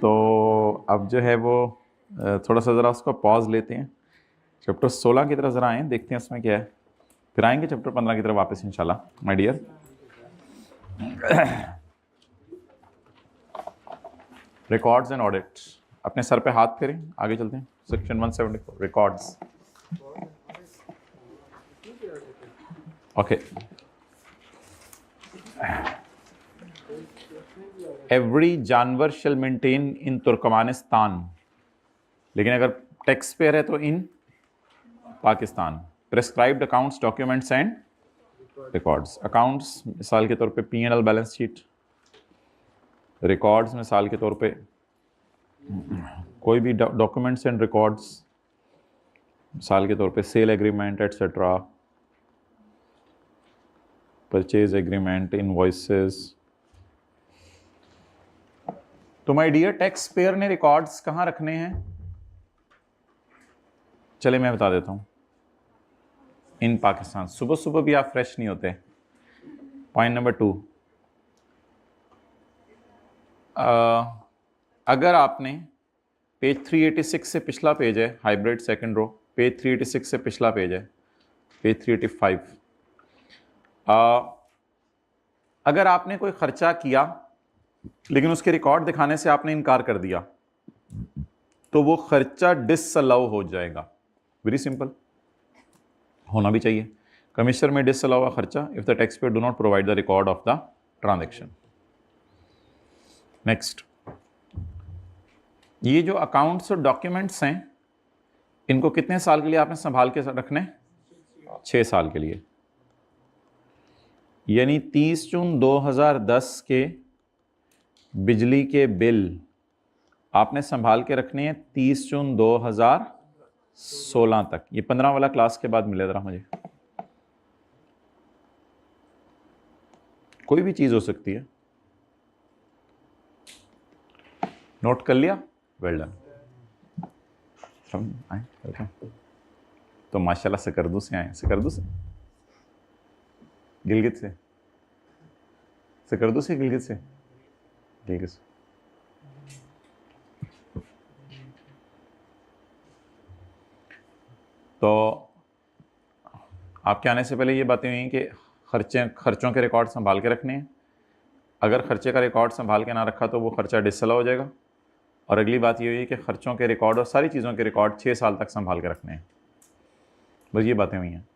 तो अब जो है वो थोड़ा सा ज़रा उसको पॉज लेते हैं, चैप्टर 16 की तरफ ज़रा आएँ, देखते हैं उसमें क्या है, फिर आएंगे चैप्टर 15 की तरफ वापस इंशाल्लाह my dear. Records and audit, अपने सर पे हाथ फेरें, आगे चलते हैं। Section 174 records. ओके, एवरी जानवर शेल मेंटेन इन तुर्कमानिस्तान, लेकिन अगर टैक्स पेयर है तो in Pakistan. Prescribed accounts, documents and records. Accounts मिसाल के तौर पे P&L बैलेंस शीट, रिकॉर्ड्स मिसाल के तौर पे कोई भी डॉक्यूमेंट्स एंड रिकॉर्ड्स, मिसाल के तौर पे sale agreement etcetera, purchase agreement, invoices. तो माय डियर, टैक्स पेयर ने रिकॉर्ड्स कहाँ रखने हैं? चले मैं बता देता हूँ, इन पाकिस्तान। सुबह सुबह भी आप फ्रेश नहीं होते। पॉइंट नंबर 2, अगर आपने पेज 386 से पिछला पेज है, हाइब्रिड सेकंड रो, पेज 386 से पिछला पेज है, पेज 385। अगर आपने कोई खर्चा किया लेकिन उसके रिकॉर्ड दिखाने से आपने इनकार कर दिया, तो वो खर्चा डिसअलाउ हो जाएगा। वेरी सिंपल, होना भी चाहिए। कमिश्नर में डिसअलाउ हुआ खर्चा if the tax payer do not provide the record of the transaction. Next, ये जो अकाउंट्स और डॉक्यूमेंट्स हैं, इनको कितने साल के लिए आपने संभाल के रखने? 6 साल के लिए। यानी 30 जून 2010 के बिजली के बिल आपने संभाल के रखने हैं 30 जून 2016 तक। ये 15 वाला क्लास के बाद मिले, जरा मुझे। कोई भी चीज हो सकती है, नोट कर लिया? Well done. वेलकम। तो माशाल्लाह सकरदू से आए, सकरदू से, गिलगित से, सकरदू से, गिलगित से, गिलगित से। तो आपके आने से पहले ये बातें हुई कि खर्चों के रिकॉर्ड संभाल के रखने हैं। अगर खर्चे का रिकॉर्ड संभाल के ना रखा तो वो खर्चा डिसअलाउ हो जाएगा। और अगली बात ये हुई कि खर्चों के रिकॉर्ड और सारी चीज़ों के रिकॉर्ड 6 साल तक संभाल के रखने हैं। बस ये बातें हुई हैं।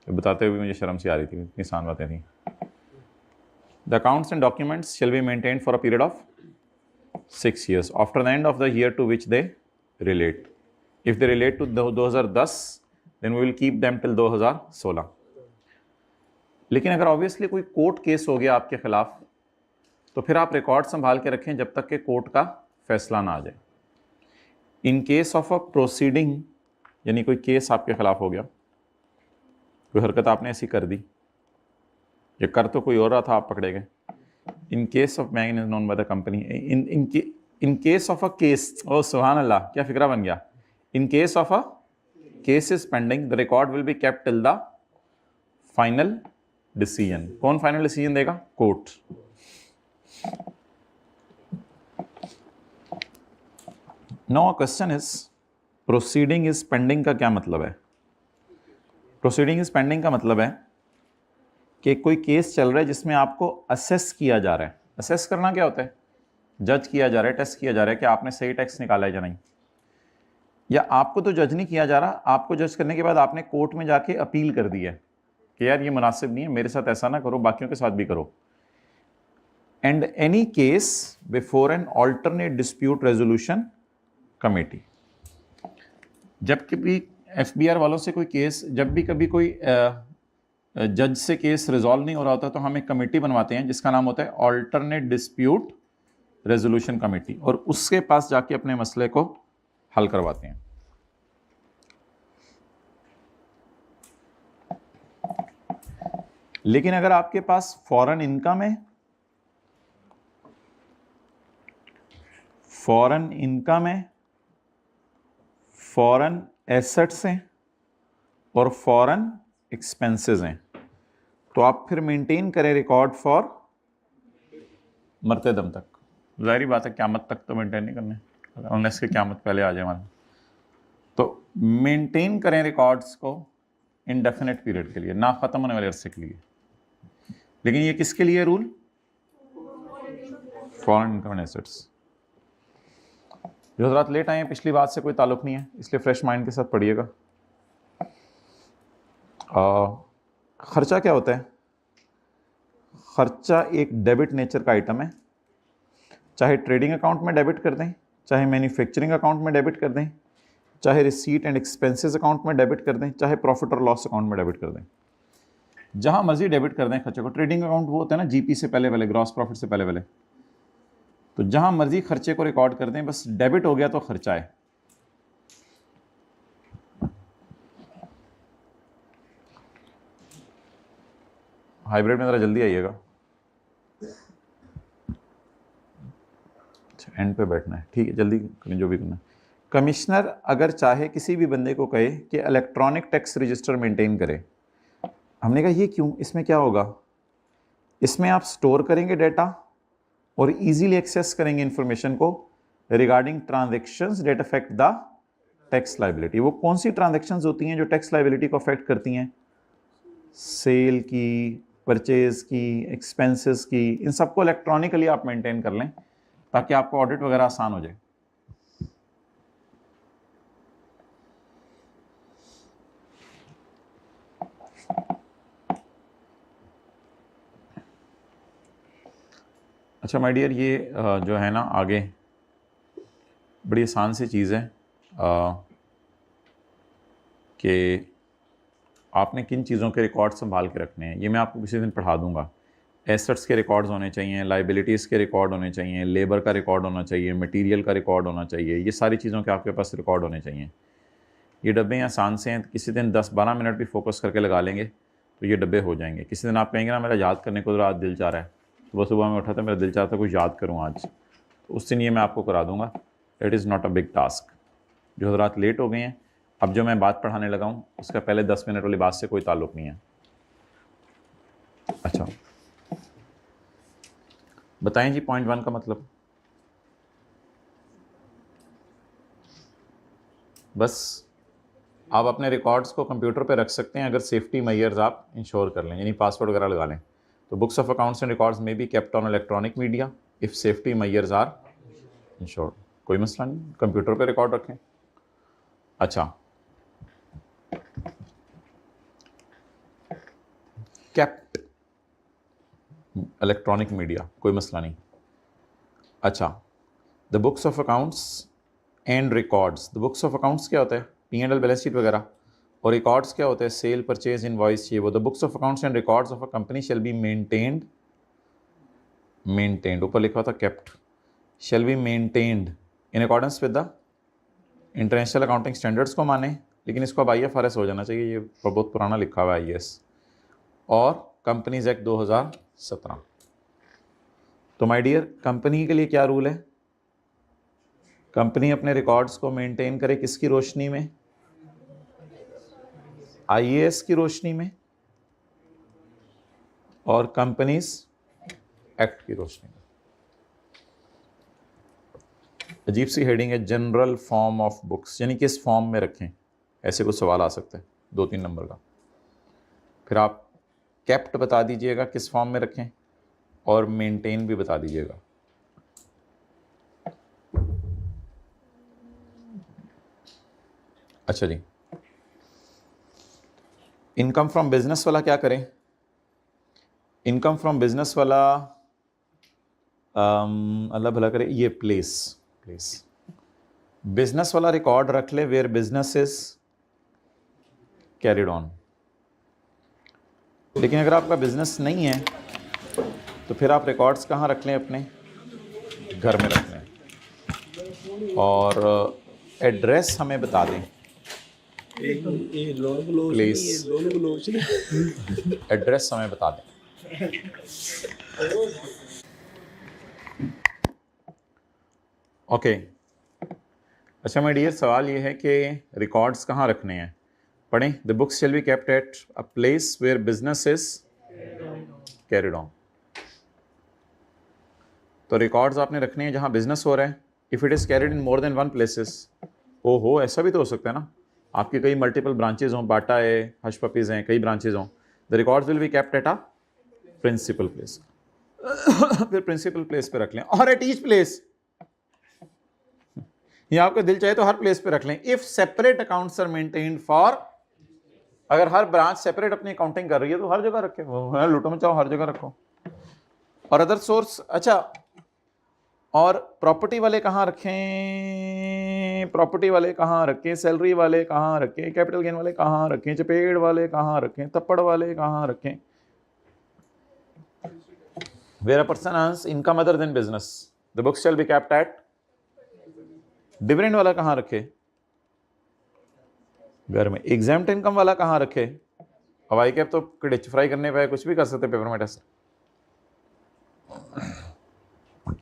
तो बताते हुए मुझे शर्म सी आ रही थी, इतनी आसान बातें थी। The accounts and documents shall be maintained for a period of 6 years after the end of the year to which they relate. If they relate to 2010 then we will keep them till 2016। लेकिन अगर obviously कोई court case हो गया आपके खिलाफ, तो फिर आप रिकॉर्ड संभाल के रखें जब तक कि कोर्ट का फैसला ना आ जाए। इन केस ऑफ अ प्रोसीडिंग, यानी कोई केस आपके खिलाफ हो गया, कोई हरकत आपने ऐसी कर दी, ये कर तो कोई और रहा था, आप पकड़े गए। In case of man is known by the company, in case of a case, ओ सुभान अल्लाह, क्या फिक्रा बन गया। In case of a case is pending, the record will be kept till the final decision. कौन फाइनल डिसीजन देगा? Court. Now question is, proceeding is pending का क्या मतलब है? प्रोसीडिंग इज पेंडिंग का मतलब है कि कोई केस चल रहा है जिसमें आपको असेस किया जा रहा है। असेस करना क्या होता है? जज किया जा रहा है, टेस्ट किया जा रहा है कि आपने सही टैक्स निकाला है या नहीं। या आपको तो जज नहीं किया जा रहा, आपको जज करने के बाद आपने कोर्ट में जाके अपील कर दी है कि यार ये मुनासिब नहीं है, मेरे साथ ऐसा ना करो, बाकियों के साथ भी करो। And any case before an alternate dispute resolution committee. जब कभी FBR वालों से कोई केस, जब भी कभी कोई जज से केस रिजॉल्व नहीं हो रहा होता, तो हम एक कमेटी बनवाते हैं जिसका नाम होता है ऑल्टरनेट डिस्प्यूट रेजोल्यूशन कमेटी, और उसके पास जाके अपने मसले को हल करवाते हैं। लेकिन अगर आपके पास फॉरेन इनकम है, फॉरेन इनकम है, फॉरेन एसेट्स हैं और फॉरेन एक्सपेंसेस हैं, तो आप फिर मेंटेन करें रिकॉर्ड फॉर मरते दम तक। ज़ाहिर बात है क़यामत तक तो मेंटेन नहीं करने, अनलेस कि क़यामत पहले आ जाए हमारे। तो मेंटेन करें रिकॉर्ड्स को इंडेफिनिट पीरियड के लिए, ना ख़त्म होने वाले अरसे के लिए। लेकिन ये किसके लिए रूल? Foreign income assets. जो हज़रात लेट आए हैं पिछली बात से कोई ताल्लुक़ नहीं है, इसलिए फ्रेश माइंड के साथ पढ़िएगा। ख़र्चा क्या होता है? ख़र्चा एक डेबिट नेचर का आइटम है, चाहे ट्रेडिंग अकाउंट में डेबिट कर दें, चाहे मैन्युफैक्चरिंग अकाउंट में डेबिट कर दें, चाहे रिसीट एंड एक्सपेंसेस अकाउंट में डेबिट कर दें, चाहे प्रॉफिट और लॉस अकाउंट में डेबिट कर दें। जहां मर्जी डेबिट कर दें खर्चे को। ट्रेडिंग अकाउंट वो होता है ना जीपी से पहले पहले, ग्रॉस प्रॉफिट से पहले पहले। तो जहां मर्जी खर्चे को रिकॉर्ड कर दें, बस डेबिट हो गया तो खर्चा है। हाइब्रिड में ज़रा जल्दी आइएगा, अच्छा एंड पे बैठना है, ठीक है जल्दी करें जो भी करना है। कमिश्नर अगर चाहे किसी भी बंदे को कहे कि इलेक्ट्रॉनिक टैक्स रजिस्टर मेंटेन करे, हमने कहा ये क्यों, इसमें क्या होगा? इसमें आप स्टोर करेंगे डेटा और इजीली एक्सेस करेंगे इंफॉर्मेशन को regarding transactions that affect the tax liability. वो कौन सी ट्रांजैक्शंस होती हैं जो टैक्स लायबिलिटी को अफेक्ट करती हैं? सेल की, परचेज की, एक्सपेंसेस की, इन सबको इलेक्ट्रॉनिकली आप मेंटेन कर लें ताकि आपको ऑडिट वगैरह आसान हो जाए। अच्छा माय डियर, ये जो है ना आगे बड़ी आसान सी चीज़ है कि आपने किन चीज़ों के रिकॉर्ड संभाल के रखने हैं। ये मैं आपको किसी दिन पढ़ा दूंगा। एसेट्स के रिकॉर्ड्स होने चाहिए, लाइबिलिटीज़ के रिकॉर्ड होने चाहिए, लेबर का रिकॉर्ड होना चाहिए, मटेरियल का रिकॉर्ड होना चाहिए, ये सारी चीज़ों के आपके पास रिकॉर्ड होने चाहिए। ये डब्बे आसान से हैं, किसी दिन 10-12 मिनट भी फोकस करके लगा लेंगे तो ये डब्बे हो जाएंगे। किसी दिन आप कहेंगे ना मेरा याद करने को आज दिल चाह रहा है, सुबह सुबह मैं उठा था मेरा दिल चाहता कुछ याद करूँ आज, तो उस दिन ये मैं आपको करा दूँगा। It is not a big task. जो हज़रात लेट हो गए हैं, अब जो मैं बात पढ़ाने लगा हूँ उसका पहले 10 मिनट वाली बात से कोई ताल्लुक़ नहीं है। अच्छा बताएं जी, पॉइंट 1 का मतलब? बस आप अपने रिकॉर्ड्स को कंप्यूटर पे रख सकते हैं अगर सेफ्टी मेजर्स आप इंश्योर कर लें, यानी पासवर्ड वगैरह लगा लें। तो books of accounts and records may be kept on electronic media if safety measures are insured. कोई मसला नहीं, कंप्यूटर पे रिकॉर्ड रखें। अच्छा केप्ट इलेक्ट्रॉनिक मीडिया, कोई मसला नहीं। अच्छा the books of accounts and records, the books of accounts क्या होता है? P&L बैलेंस शीट वगैरह, और रिकॉर्ड्स क्या होते हैं? सेल, परचेज, इनवॉइस, ये वो। The books of accounts and records of a company shall be maintained, ऊपर लिखा था kept, shall be maintained in accordance with the international accounting standards को माने, लेकिन इसको अब IFRS हो जाना चाहिए, ये बहुत पुराना लिखा हुआ है IAS, और कंपनीज एक्ट 2017। तो माय डियर, कंपनी के लिए क्या रूल है? कंपनी अपने रिकॉर्ड्स को मेंटेन करे किसकी रोशनी में? IAS की रोशनी में और कंपनीज एक्ट की रोशनी में। अजीब सी हेडिंग है, जनरल फॉर्म ऑफ बुक्स, यानी किस फॉर्म में रखें, ऐसे कुछ सवाल आ सकते हैं 2-3 नंबर का। फिर आप केप्ट बता दीजिएगा किस फॉर्म में रखें, और मेंटेन भी बता दीजिएगा। अच्छा जी, इनकम फ्रॉम बिजनेस वाला क्या करें? इनकम फ्रॉम बिजनेस वाला अल्लाह भला करे, ये प्लेस बिजनेस वाला रिकॉर्ड रख ले, where business is carried on. लेकिन अगर आपका बिजनेस नहीं है तो फिर आप रिकॉर्ड्स कहाँ रख लें? अपने घर में रख लें, और एड्रेस हमें बता दें प्लीज, एड्रेस हमें बता दें। ओके अच्छा माय डियर, सवाल ये है कि रिकॉर्ड्स कहाँ रखने हैं? पढ़ें, the books shall be kept at a place where business is carried on. तो रिकॉर्ड्स आपने रखने हैं जहाँ बिजनेस हो रहा है। If it is carried in more than one places, ओहो ऐसा भी तो हो सकता है ना, आपके कई मल्टीपल ब्रांचेज हों, बाटा है, हश पपीज़ हैं, कई ब्रांचेज हों, the records will be kept at a principal place. फिर प्रिंसिपल प्लेस पे रख लें, और एट ईच प्लेस, या आपका दिल चाहे तो हर प्लेस पे रख लें। If separate accounts are maintained for, अगर हर ब्रांच सेपरेट अपनी अकाउंटिंग कर रही है तो हर जगह रखे, वो लूटो मचाओ हर जगह रखो। और अदर सोर्स, अच्छा, और प्रॉपर्टी वाले कहाँ रखें, प्रॉपर्टी वाले कहाँ रखें, सैलरी वाले कहाँ रखें, कैपिटल गेन वाले कहाँ रखें, चपेड़ वाले कहाँ रखें, थप्पड़ वाले कहाँ रखें। Where a person earns income other than business, the books shall be kept at. Dividend वाला कहाँ रखे, घर में। एग्जाम्प्ट इनकम वाला कहाँ रखे, हवाई कैब तो डिच फ्राई करने पे कुछ भी कर सकते पेपर में टेस्ट,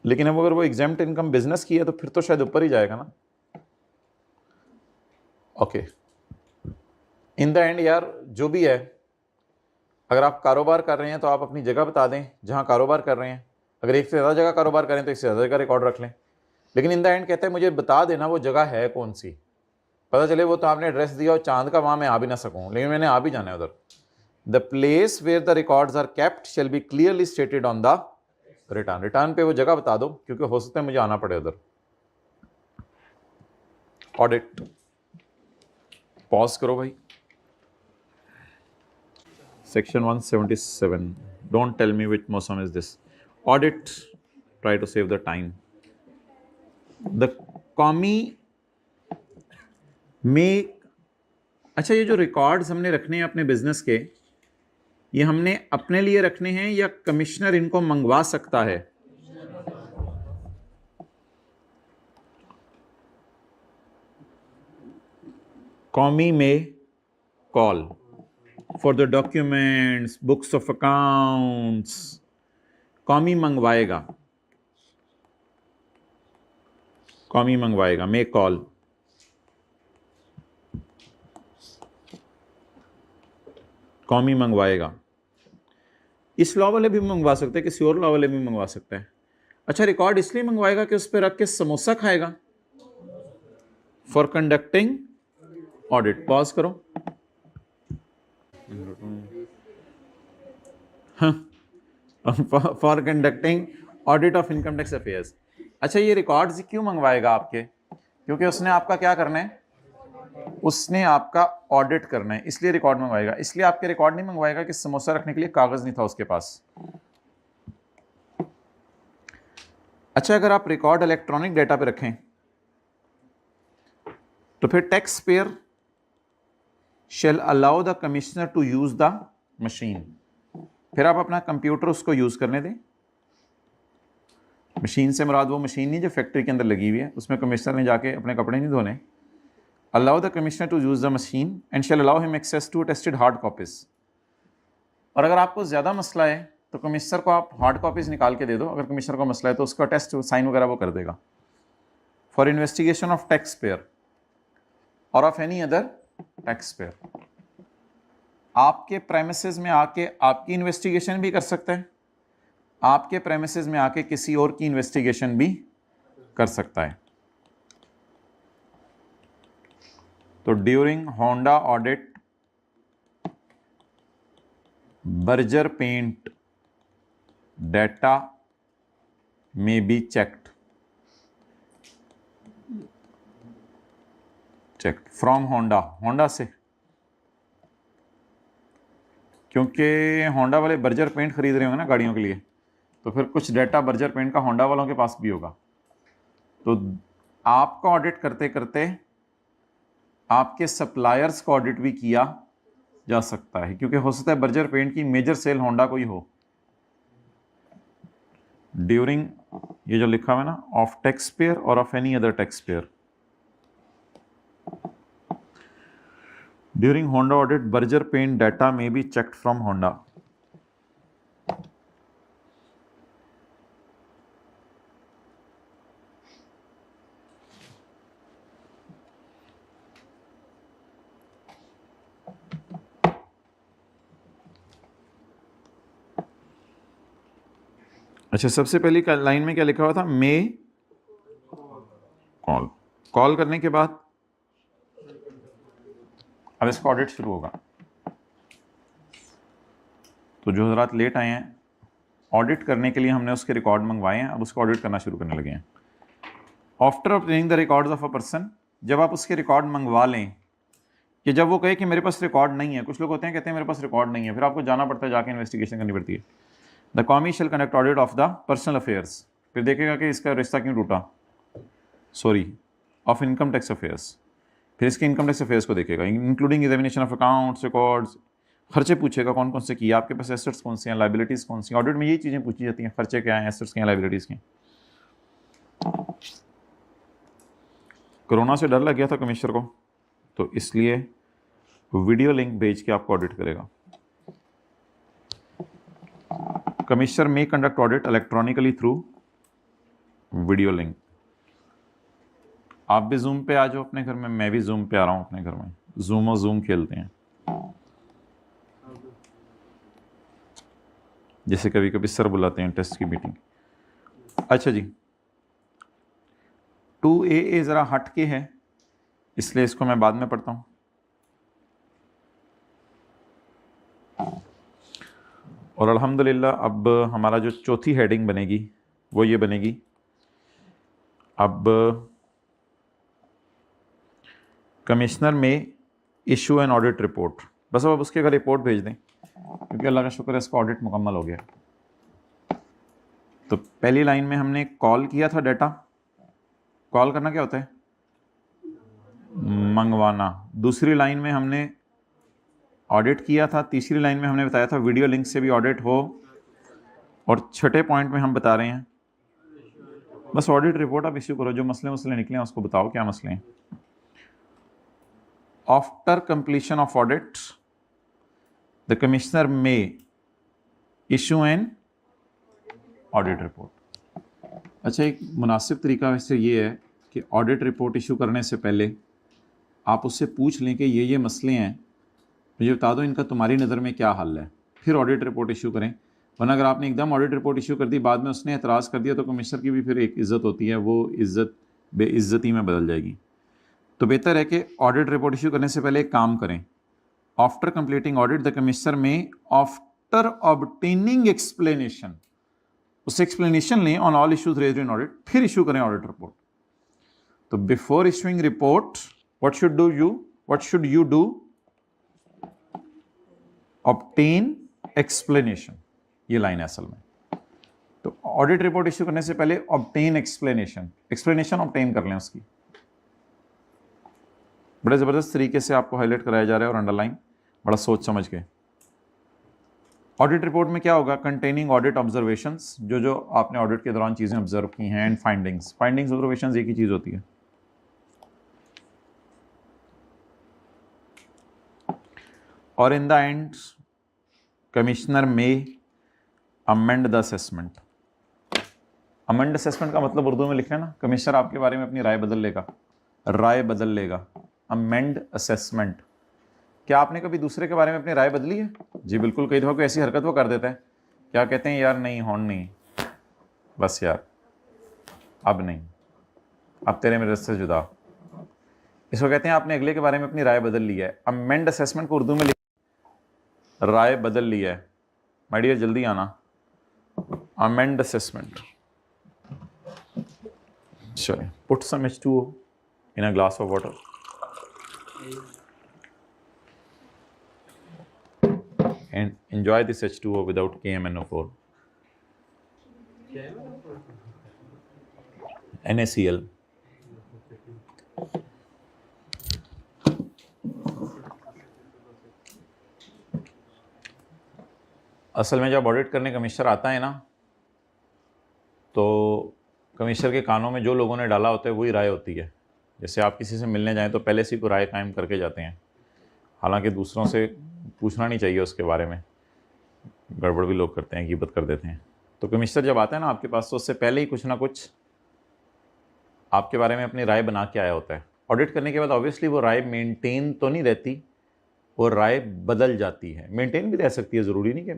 लेकिन अब अगर वो एग्जाम्प्ट इनकम बिजनेस की है तो फिर तो शायद ऊपर ही जाएगा ना। ओके, इन द एंड यार जो भी है, अगर आप कारोबार कर रहे हैं तो आप अपनी जगह बता दें जहां कारोबार कर रहे हैं। अगर एक से ज़्यादा जगह कारोबार करें तो एक से ज़्यादा जगह रिकॉर्ड रख लें, लेकिन इन द एंड कहते हैं मुझे बता देना वो जगह है कौन सी। पता चले वो तो आपने एड्रेस दिया और चांद का वहां मैं आ भी ना सकूं, लेकिन मैंने आ भी जाना है उधर। The place where the records are kept shall be clearly stated on the return. Return पे वो जगह बता दो, क्योंकि हो सकता है मुझे आना पड़े उधर। ऑडिट, पॉज करो भाई। Section 177. Don't tell me which मौसम is this. Audit. Try to save the time. The कॉमी में, अच्छा ये जो रिकॉर्ड्स हमने रखने हैं अपने बिजनेस के, ये हमने अपने लिए रखने हैं या कमिश्नर इनको मंगवा सकता है? कॉमी may call for the documents, books of accounts, कॉमी मंगवाएगा, कॉमी मंगवाएगा, मेक कॉल। कॉमी मंगवाएगा। इस लॉ वाले भी मंगवा सकते हैं, किसी और लॉ वाले भी मंगवा सकते हैं। अच्छा, रिकॉर्ड इसलिए मंगवाएगा कि उस पर रख के समोसा खाएगा। फॉर कंडक्टिंग ऑडिट, पॉज करो। For conducting audit of income tax affairs. अच्छा, ये रिकॉर्ड्स क्यों मंगवाएगा आपके? क्योंकि उसने आपका क्या करना है, उसने आपका ऑडिट करना है, इसलिए रिकॉर्ड मंगवाएगा। इसलिए आपके रिकॉर्ड नहीं मंगवाएगा कि समोसा रखने के लिए कागज नहीं था उसके पास। अच्छा, अगर आप रिकॉर्ड इलेक्ट्रॉनिक डेटा पे रखें तो फिर tax payer shall allow the commissioner to use the machine. फिर आप अपना कंप्यूटर उसको यूज करने दें। मशीन से मुराद वो मशीन नहीं जो फैक्ट्री के अंदर लगी हुई है, उसमें कमिश्नर ने जाके अपने कपड़े नहीं धोने। Allow the commissioner to use the machine and shall allow him access to tested hard copies. और अगर आपको ज़्यादा मसला है तो कमिश्नर को आप हार्ड कॉपीज निकाल के दे दो। अगर कमिश्नर को मसला है तो उसका टेस्ट साइन वगैरह वो कर देगा। For investigation of tax payer और of any other tax payer, आपके प्रेमिसेस में आके आपकी इन्वेस्टिगेशन भी कर सकता है, आपके प्रेमिसेस में आके किसी और की इन्वेस्टिगेशन भी कर सकता है। तो during Honda audit Berger paint data may be checked from Honda, Honda से, क्योंकि होंडा वाले बर्जर पेंट खरीद रहे होंगे ना गाड़ियों के लिए, तो फिर कुछ डेटा बर्जर पेंट का होंडा वालों के पास भी होगा। तो आपका ऑडिट करते करते आपके सप्लायर्स का ऑडिट भी किया जा सकता है, क्योंकि हो सकता है बर्जर पेंट की मेजर सेल होंडा को ही हो। ड्यूरिंग, ये जो लिखा हुआ है ना, ऑफ टैक्स पेयर और of any other tax payer, during Honda audit Berger paint data में बी चेक्ड फ्रॉम होंडा। अच्छा, सबसे पहली लाइन में क्या लिखा हुआ था? मे कॉल। कॉल करने के बाद अब इसका ऑडिट शुरू होगा। तो जो हजरात लेट आए हैं, ऑडिट करने के लिए हमने उसके रिकॉर्ड मंगवाए हैं, अब उसको ऑडिट करना शुरू करने लगे हैं। After obtaining the records of a person, जब आप उसके रिकॉर्ड मंगवा लें, कि जब वो कहे कि मेरे पास रिकॉर्ड नहीं है, कुछ लोग होते हैं कहते हैं मेरे पास रिकॉर्ड नहीं है, फिर आपको जाना पड़ता है, जाके इन्वेस्टिगेशन करनी पड़ती है। द कॉमी shall conduct audit of the personal affairs, फिर देखेगा कि इसका रिश्ता क्यों टूटा, sorry, of income tax affairs, फिर इसके इनकम टैक्स अफेयर्स को देखेगा, including examination of accounts, records, खर्चे पूछेगा कौन कौन से किए, आपके पास एसेट्स कौन से हैं, लाइबिलिटीज़ कौन सी। ऑडिट में यही चीज़ें पूछी जाती हैं, खर्चे क्या हैं, एसेट्स क्या हैं, लाइबिलिटीज़ क्या हैं। कोरोना से डर लग गया था कमिश्नर को, तो इसलिए वीडियो लिंक भेज के आपको ऑडिट करेगा। Commissioner may conduct audit electronically through video link. आप भी जूम पे आ जाओ अपने घर में, मैं भी जूम पे आ रहा हूँ अपने घर में, जूम और जूम खेलते हैं, जैसे कभी कभी सर बुलाते हैं टेस्ट की मीटिंग। अच्छा जी, 2A ज़रा हट के है, इसलिए इसको मैं बाद में पढ़ता हूँ। और अल्हम्दुलिल्लाह अब हमारा जो चौथी हेडिंग बनेगी वो ये बनेगी, अब कमिश्नर में इशू एन ऑडिट रिपोर्ट। बस अब उसके अगर रिपोर्ट भेज दें, क्योंकि अल्लाह का शुक्र है इसका ऑडिट मुकम्मल हो गया। तो पहली लाइन में हमने कॉल किया था डाटा, कॉल करना क्या होता है? मंगवाना। दूसरी लाइन में हमने ऑडिट किया था, तीसरी लाइन में हमने बताया था वीडियो लिंक से भी ऑडिट हो, और छठे पॉइंट में हम बता रहे हैं बस ऑडिट रिपोर्ट आप इश्यू करो, जो मसले निकले हैं उसको बताओ क्या मसले हैं। After completion of audit the commissioner may issue an audit report. अच्छा, एक मुनासिब तरीका वैसे ये है कि ऑडिट रिपोर्ट इशू करने से पहले आप उससे पूछ लें कि ये मसले हैं, मुझे बता दो इनका तुम्हारी नज़र में क्या हल है, फिर ऑडिट रिपोर्ट इशू करें। वरना अगर आपने एकदम ऑडिट रिपोर्ट इशू कर दी, बाद में उसने एतराज़ कर दिया, तो कमिश्नर की भी फिर एक इज़्ज़त होती है, वो इज़्ज़त बेइज्जती में बदल जाएगी। तो बेहतर है कि ऑडिट रिपोर्ट इशू करने से पहले एक काम करें, after completing audit the commissioner में आफ्टर ऑब्टेनिंग एक्सप्लेनेशन, उससे एक्सप्लेनेशन लें on all issues raised in audit, फिर इशू करें ऑडिट रिपोर्ट। तो before issuing report what should you do? Obtain explanation, ये लाइन है असल में। तो ऑडिट रिपोर्ट इशू करने से पहले ऑब्टेन एक्सप्लेनेशन ऑब्टेन कर लें उसकी। बड़े ज़बरदस्त तरीके से आपको हाईलाइट कराया जा रहा है और अंडरलाइन बड़ा सोच समझ के। ऑडिट रिपोर्ट में क्या होगा? कंटेनिंग ऑडिट ऑब्जर्वेशंस, जो आपने ऑडिट के दौरान चीज़ें ऑब्जर्व की हैं, एंड फाइंडिंग्स ऑब्जर्वेशंस एक ही चीज़ होती है। और इन द एंड कमिश्नर में amend the assessment. Amend assessment का मतलब उर्दू में लिख रहे हैं ना, कमिश्नर आपके बारे में अपनी राय बदल लेगा। Amend assessment. क्या आपने कभी दूसरे के बारे में अपनी राय बदली है? जी बिल्कुल, कई दफ़ा कोई ऐसी हरकत वो कर देता है, क्या कहते हैं, यार नहीं होन नहीं, बस यार अब नहीं, अब तेरे मेरे से जुदा। इसको कहते हैं आपने अगले के बारे में अपनी राय बदल ली है। अमेंड असेसमेंट को उर्दू में राय बदल ली है। माय डियर जल्दी आना। Amend assessment. चलिए, put some H2O in a glass of water and enjoy this H2O without KMNO4. NaCl. असल में जब ऑडिट करने कमिश्नर आता है ना, तो कमिश्नर के कानों में जो लोगों ने डाला होता है वही राय होती है। जैसे आप किसी से मिलने जाएं तो पहले से कोई राय कायम करके जाते हैं, हालांकि दूसरों से पूछना नहीं चाहिए उसके बारे में, गड़बड़ भी लोग करते हैं, गिबत कर देते हैं। तो कमिश्नर जब आता है ना आपके पास, तो उससे पहले ही कुछ ना कुछ आपके बारे में अपनी राय बना के आया होता है। ऑडिट करने के बाद ऑब्वियसली वो राय मेंटेन तो नहीं रहती, वो राय बदल जाती है। मेंटेन भी रह सकती है, ज़रूरी नहीं कि।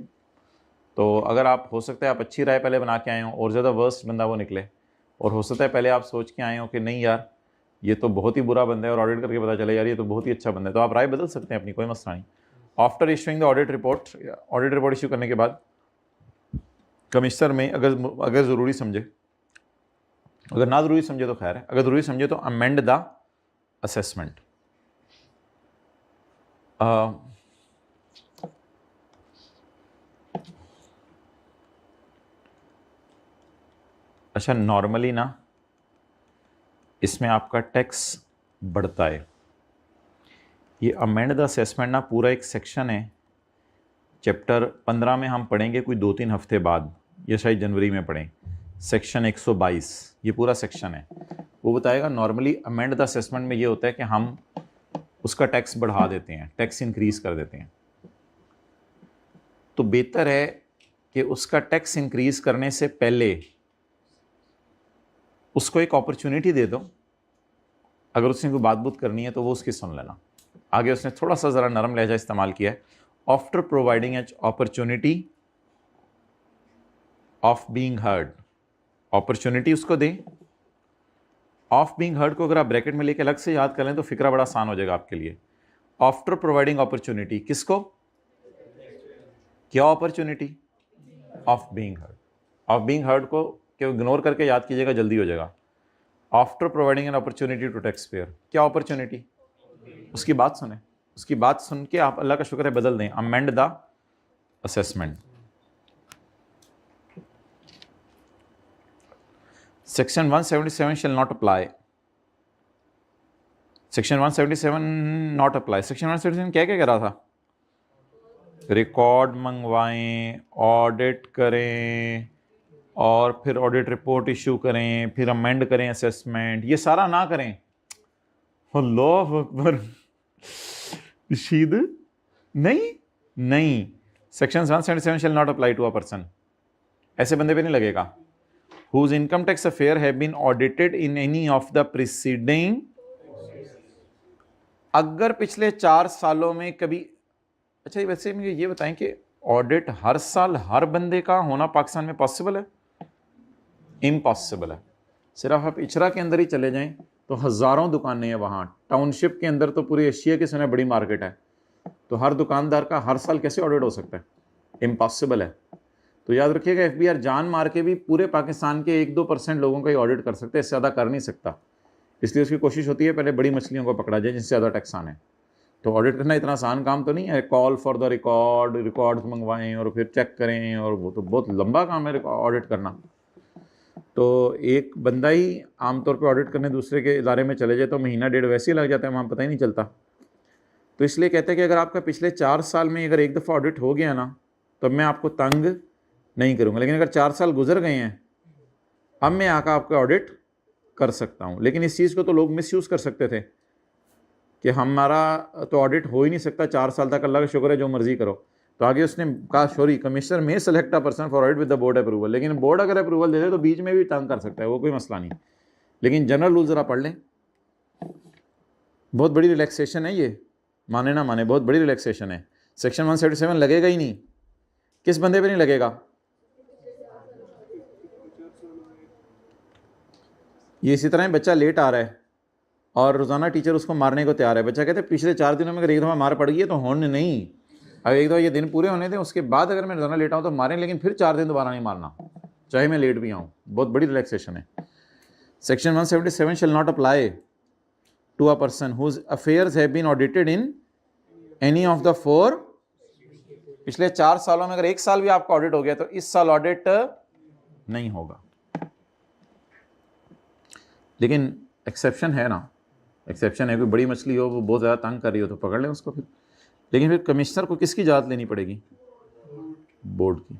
तो अगर आप, हो सकता है आप अच्छी राय पहले बना के आए हो और ज़्यादा वर्स्ट बंदा वो निकले, और हो सकता है पहले आप सोच के आए हो कि नहीं यार ये तो बहुत ही बुरा बंदा है, और ऑडिट करके पता चले यार ये तो बहुत ही अच्छा बंदा है, तो आप राय बदल सकते हैं अपनी, कोई मसला नहीं। After issuing the audit report issue करने के बाद कमिश्नर में अगर ज़रूरी समझे, अगर ना ज़रूरी समझे तो खैर है, अगर ज़रूरी समझे तो अमेंड द असेसमेंट। अच्छा, नॉर्मली ना इसमें आपका टैक्स बढ़ता है। ये अमेंड द असेसमेंट ना पूरा एक सेक्शन है, चैप्टर 15 में हम पढ़ेंगे कोई 2-3 हफ्ते बाद, ये शायद जनवरी में पढ़ें, सेक्शन 122, ये पूरा सेक्शन है, वो बताएगा नॉर्मली अमेंड द असेसमेंट में ये होता है कि हम उसका टैक्स बढ़ा देते हैं, टैक्स इंक्रीज़ कर देते हैं। तो बेहतर है कि उसका टैक्स इंक्रीज़ करने से पहले उसको एक अपॉर्चुनिटी दे दो, अगर उसने कोई बात करनी है तो वो उसकी सुन लेना। आगे उसने थोड़ा सा ज़रा नरम लहजा इस्तेमाल किया है, after providing H opportunity of being heard, opportunity उसको दें। ऑफ बीइंग हर्ड को अगर आप ब्रैकेट में लेके अलग से याद कर लें तो फिक्रा बड़ा आसान हो जाएगा आपके लिए। आफ्टर प्रोवाइडिंग अपॉर्चुनिटी, किसको, क्या opportunity, of being heard. Of being heard को क्यों इग्नोर करके याद कीजिएगा, जल्दी हो जाएगा। After providing an opportunity to tax payer, क्या अपॉर्चुनिटी, उसकी बात सुने, उसकी बात सुन के आप अल्लाह का शुक्र है बदल दें, amend the assessment. Section 177 shall not apply, section 177 not apply. Section 177 क्या क्या कह रहा था, रिकॉर्ड मंगवाएं, ऑडिट करें और फिर ऑडिट रिपोर्ट इशू करें, फिर अमेंड करें असेसमेंट, ये सारा ना करें। अल्लाह अकबर, रशीद नहीं, section 177 shall not apply to a person, ऐसे बंदे पे नहीं लगेगा। whose income tax affair have been audited in any of the preceding, अगर पिछले 4 सालों में कभी, अच्छा वैसे मुझे ये बताएं कि ऑडिट हर साल हर बंदे का होना पाकिस्तान में पॉसिबल है, इम्पॉसिबल है। सिर्फ आप इचरा के अंदर ही चले जाएं तो हज़ारों दुकानें हैं वहाँ, टाउनशिप के अंदर तो पूरी एशिया की सुना बड़ी मार्केट है, तो हर दुकानदार का हर साल कैसे ऑडिट हो सकता है, इम्पॉसिबल है। तो याद रखिएगा FBI जान मार के भी पूरे पाकिस्तान के 1-2% लोगों का ही ऑडिट कर सकते हैं, इससे ज़्यादा कर नहीं सकता, इसलिए उसकी कोशिश होती है पहले बड़ी मछलियों को पकड़ा जाए जिनसे ज़्यादा टैक्स आने। तो ऑडिट करना इतना आसान काम तो नहीं है, कॉल फॉर द रिकॉर्ड्स मंगवाएं और फिर चेक करें, और वो तो बहुत लंबा काम है ऑडिट करना। तो एक बंदा ही आमतौर पे ऑडिट करने दूसरे के इदारे में चले जाए तो महीना डेढ़ वैसे ही लग जाता है, वहाँ पता ही नहीं चलता। तो इसलिए कहते हैं कि अगर आपका पिछले 4 साल में अगर एक दफ़ा ऑडिट हो गया ना तो मैं आपको तंग नहीं करूँगा, लेकिन अगर 4 साल गुजर गए हैं अब मैं आकर आपका ऑडिट कर सकता हूँ। लेकिन इस चीज़ को तो लोग मिसयूज़ कर सकते थे कि हमारा तो ऑडिट हो ही नहीं सकता 4 साल तक, अल्लाह का शुक्र है जो मर्जी करो। तो आगे उसने कहा सॉरी कमिश्नर में select a person for audit with the board approval, लेकिन बोर्ड अगर अप्रूवल दे दे तो बीच में भी तंग कर सकता है, वो कोई मसला नहीं। लेकिन जनरल रूल ज़रा पढ़ लें, बहुत बड़ी रिलैक्सेशन है ये, माने ना माने बहुत बड़ी रिलैक्सेशन है। सेक्शन 177 लगेगा ही नहीं, किस बंदे पे नहीं लगेगा, ये इसी तरह बच्चा लेट आ रहा है और रोज़ाना टीचर उसको मारने को तैयार है, बच्चा कहते हैं पिछले 4 दिनों में अगर एक दफ़ा मार पड़ गई है तो होने नहीं, अब एक दफ़ा ये दिन पूरे होने दें, उसके बाद अगर मैं रोज़ाना लेट आऊँ तो मारें, लेकिन फिर 4 दिन दोबारा नहीं मारना, चाहे मैं लेट भी आऊँ। बहुत बड़ी रिलैक्सेशन है। Section 177 shall not apply to a person whose affairs have been audited in any of the 4, पिछले 4 सालों में अगर एक साल भी आपका ऑडिट हो गया तो इस साल ऑडिट नहीं होगा। लेकिन एक्सेप्शन है ना, एक्सेप्शन है, कोई बड़ी मछली हो वो बहुत ज़्यादा तंग कर रही हो तो पकड़ लें उसको फिर, लेकिन फिर कमिश्नर को किसकी इजाज़त लेनी पड़ेगी, बोर्ड की।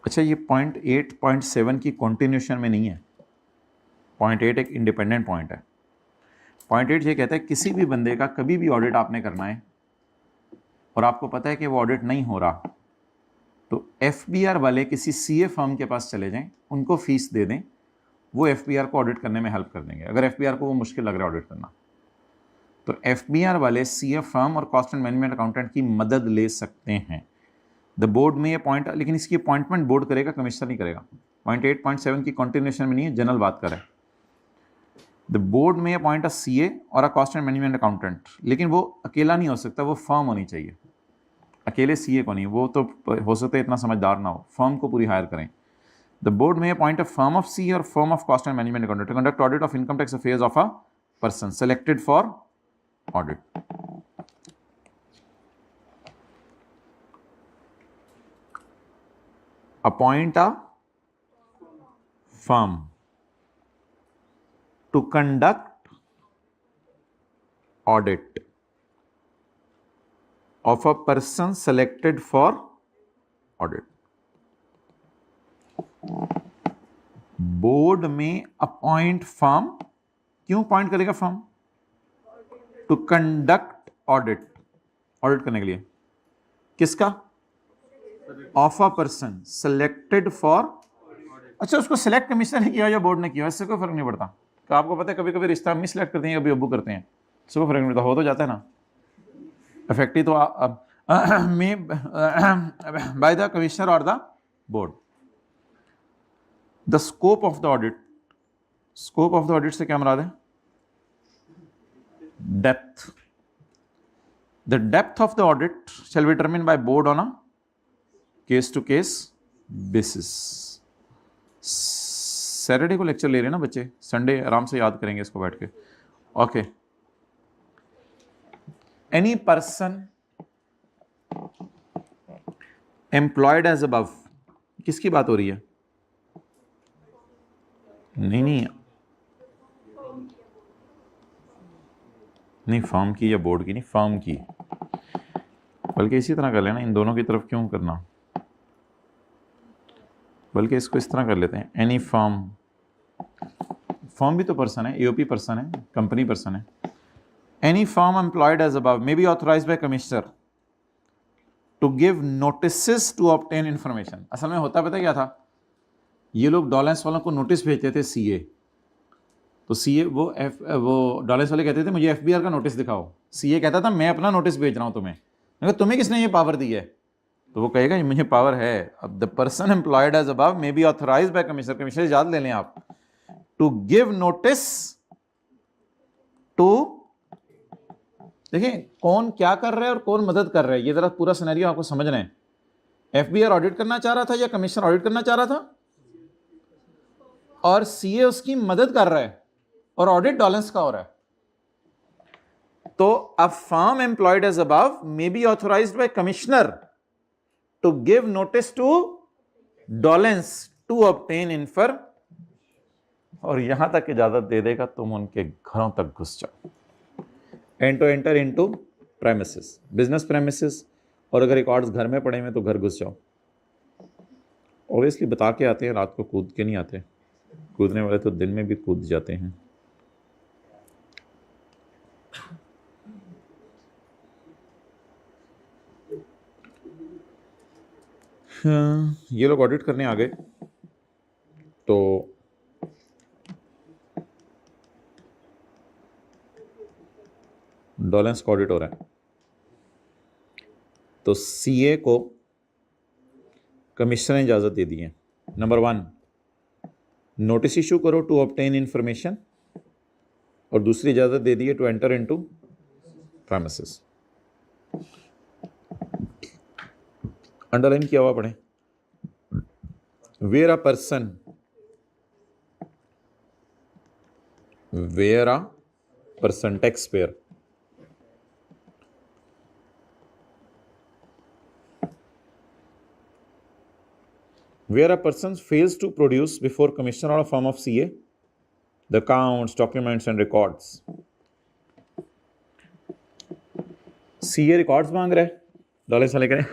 अच्छा ये पॉइंट 8.7 की कॉन्टिन्यूशन में नहीं है, पॉइंट 8 एक इंडिपेंडेंट पॉइंट है। पॉइंट 8 ये कहता है किसी भी बंदे का कभी भी ऑडिट आपने करना है और आपको पता है कि वो ऑडिट नहीं हो रहा, तो FBR वाले किसी CA फर्म के पास चले जाएं, उनको फ़ीस दे दें वो एफबीआर को ऑडिट करने में हेल्प कर देंगे, अगर एफबीआर को वो मुश्किल लग रहा है ऑडिट करना। तो एफबीआर वाले सीए फर्म और कॉस्ट एंड मैनेजमेंट अकाउंटेंट की मदद ले सकते हैं। द बोर्ड में अपॉइंट, लेकिन इसकी अपॉइंटमेंट बोर्ड करेगा, कमिश्नर नहीं करेगा। पॉइंट 8.7 की कॉन्टिन्यूशन में नहीं है, जनरल बात कर रहा है। The board may appoint a CA और a cost and management accountant, लेकिन वो अकेला नहीं हो सकता, वो फर्म होनी चाहिए, अकेले सीए को नहीं, वो तो हो सकता है इतना समझदार ना हो, फर्म को पूरी हायर करें। The board may appoint a firm of CA और firm of cost and management accountant to conduct audit of income tax affairs of a person selected for audit. Appoint a firm to conduct audit of a person selected for audit। Board may appoint firm, क्यों appoint करेगा firm? To conduct audit, audit करने के लिए किसका? Of a person selected for. अच्छा, उसको select commissioner ने किया या बोर्ड ने किया, इससे कोई फर्क नहीं पड़ता। तो आपको पता है कभी कभी रिश्ता मिस सिलेक्ट करते हैं, कभी अब्बू करते हैं, इससे कोई फर्क नहीं पड़ता, हो तो जाता है ना। इफेक्टिव तो बाय द कमिश्नर और the board. The scope of the audit, scope of the audit से क्या मुराद है? Depth. The depth of the audit shall be determined by board on a case to case basis. Saturday को lecture ले रहे हैं ना बच्चे, संडे आराम से याद करेंगे इसको बैठ के। Okay, any person employed as above, किसकी बात हो रही है? नहीं, फर्म की या बोर्ड की नहीं, फर्म की। बल्कि इसी तरह कर लेना, इन दोनों की तरफ क्यों करना, बल्कि इसको इस तरह कर लेते हैं, एनी फर्म, फर्म भी तो पर्सन है, एओपी पर्सन है, कंपनी पर्सन है। Any firm employed as above may be authorized by commissioner to give notices to obtain information. असल में होता पता क्या था, ये लोग डॉलेंस वालों को नोटिस भेजते थे सीए, तो सीए वो डॉलेंस वाले कहते थे मुझे एफबीआर का नोटिस दिखाओ, सीए कहता था मैं अपना नोटिस भेज रहा हूँ तुम्हें, मगर तुम्हें किसने ये पावर दी है? तो वो कहेगा ये मुझे पावर है। अब the person employed as above may be authorized by commissioner, commissioner याद ले लें आप, टू गिव नोटिस टू, देखिए कौन क्या कर रहा है और कौन मदद कर रहा है, ये जरा पूरा सिनेरियो आपको समझना है। एफबीआर ऑडिट करना चाह रहा था या कमिश्नर ऑडिट करना चाह रहा था, और सीए उसकी मदद कर रहा है और ऑडिट डॉलेंस का हो रहा है। तो a firm employed as above may be authorized by commissioner to give notice to डॉलेंस टू ऑब्टेन इन्फर, और यहां तक इजाजत दे देगा तुम उनके घरों तक घुस जाओ, and to enter into premises, business premises, और अगर रिकॉर्ड्स घर में पड़े हुए तो घर घुस जाओ। ऑब्वियसली बता के आते हैं, रात को कूद के नहीं आते, कूदने वाले तो दिन में भी कूद जाते हैं। ये लोग ऑडिट करने आ गए, तो डॉलेंस का ऑडिट हो रहा है, तो सीए को कमिश्नर ने इजाज़त दे दी है। नंबर 1, नोटिस इशू करो टू ऑब्टेन इंफॉर्मेशन, और दूसरी इजाज़त दे दी है to enter into premises. Underline किया हुआ पढ़ें, where a person, where a person tax payer, where a person fails to produce before commissioner or a firm of CA the accounts, documents and records। CA records मांग रहा है, डॉलेंस वाले करें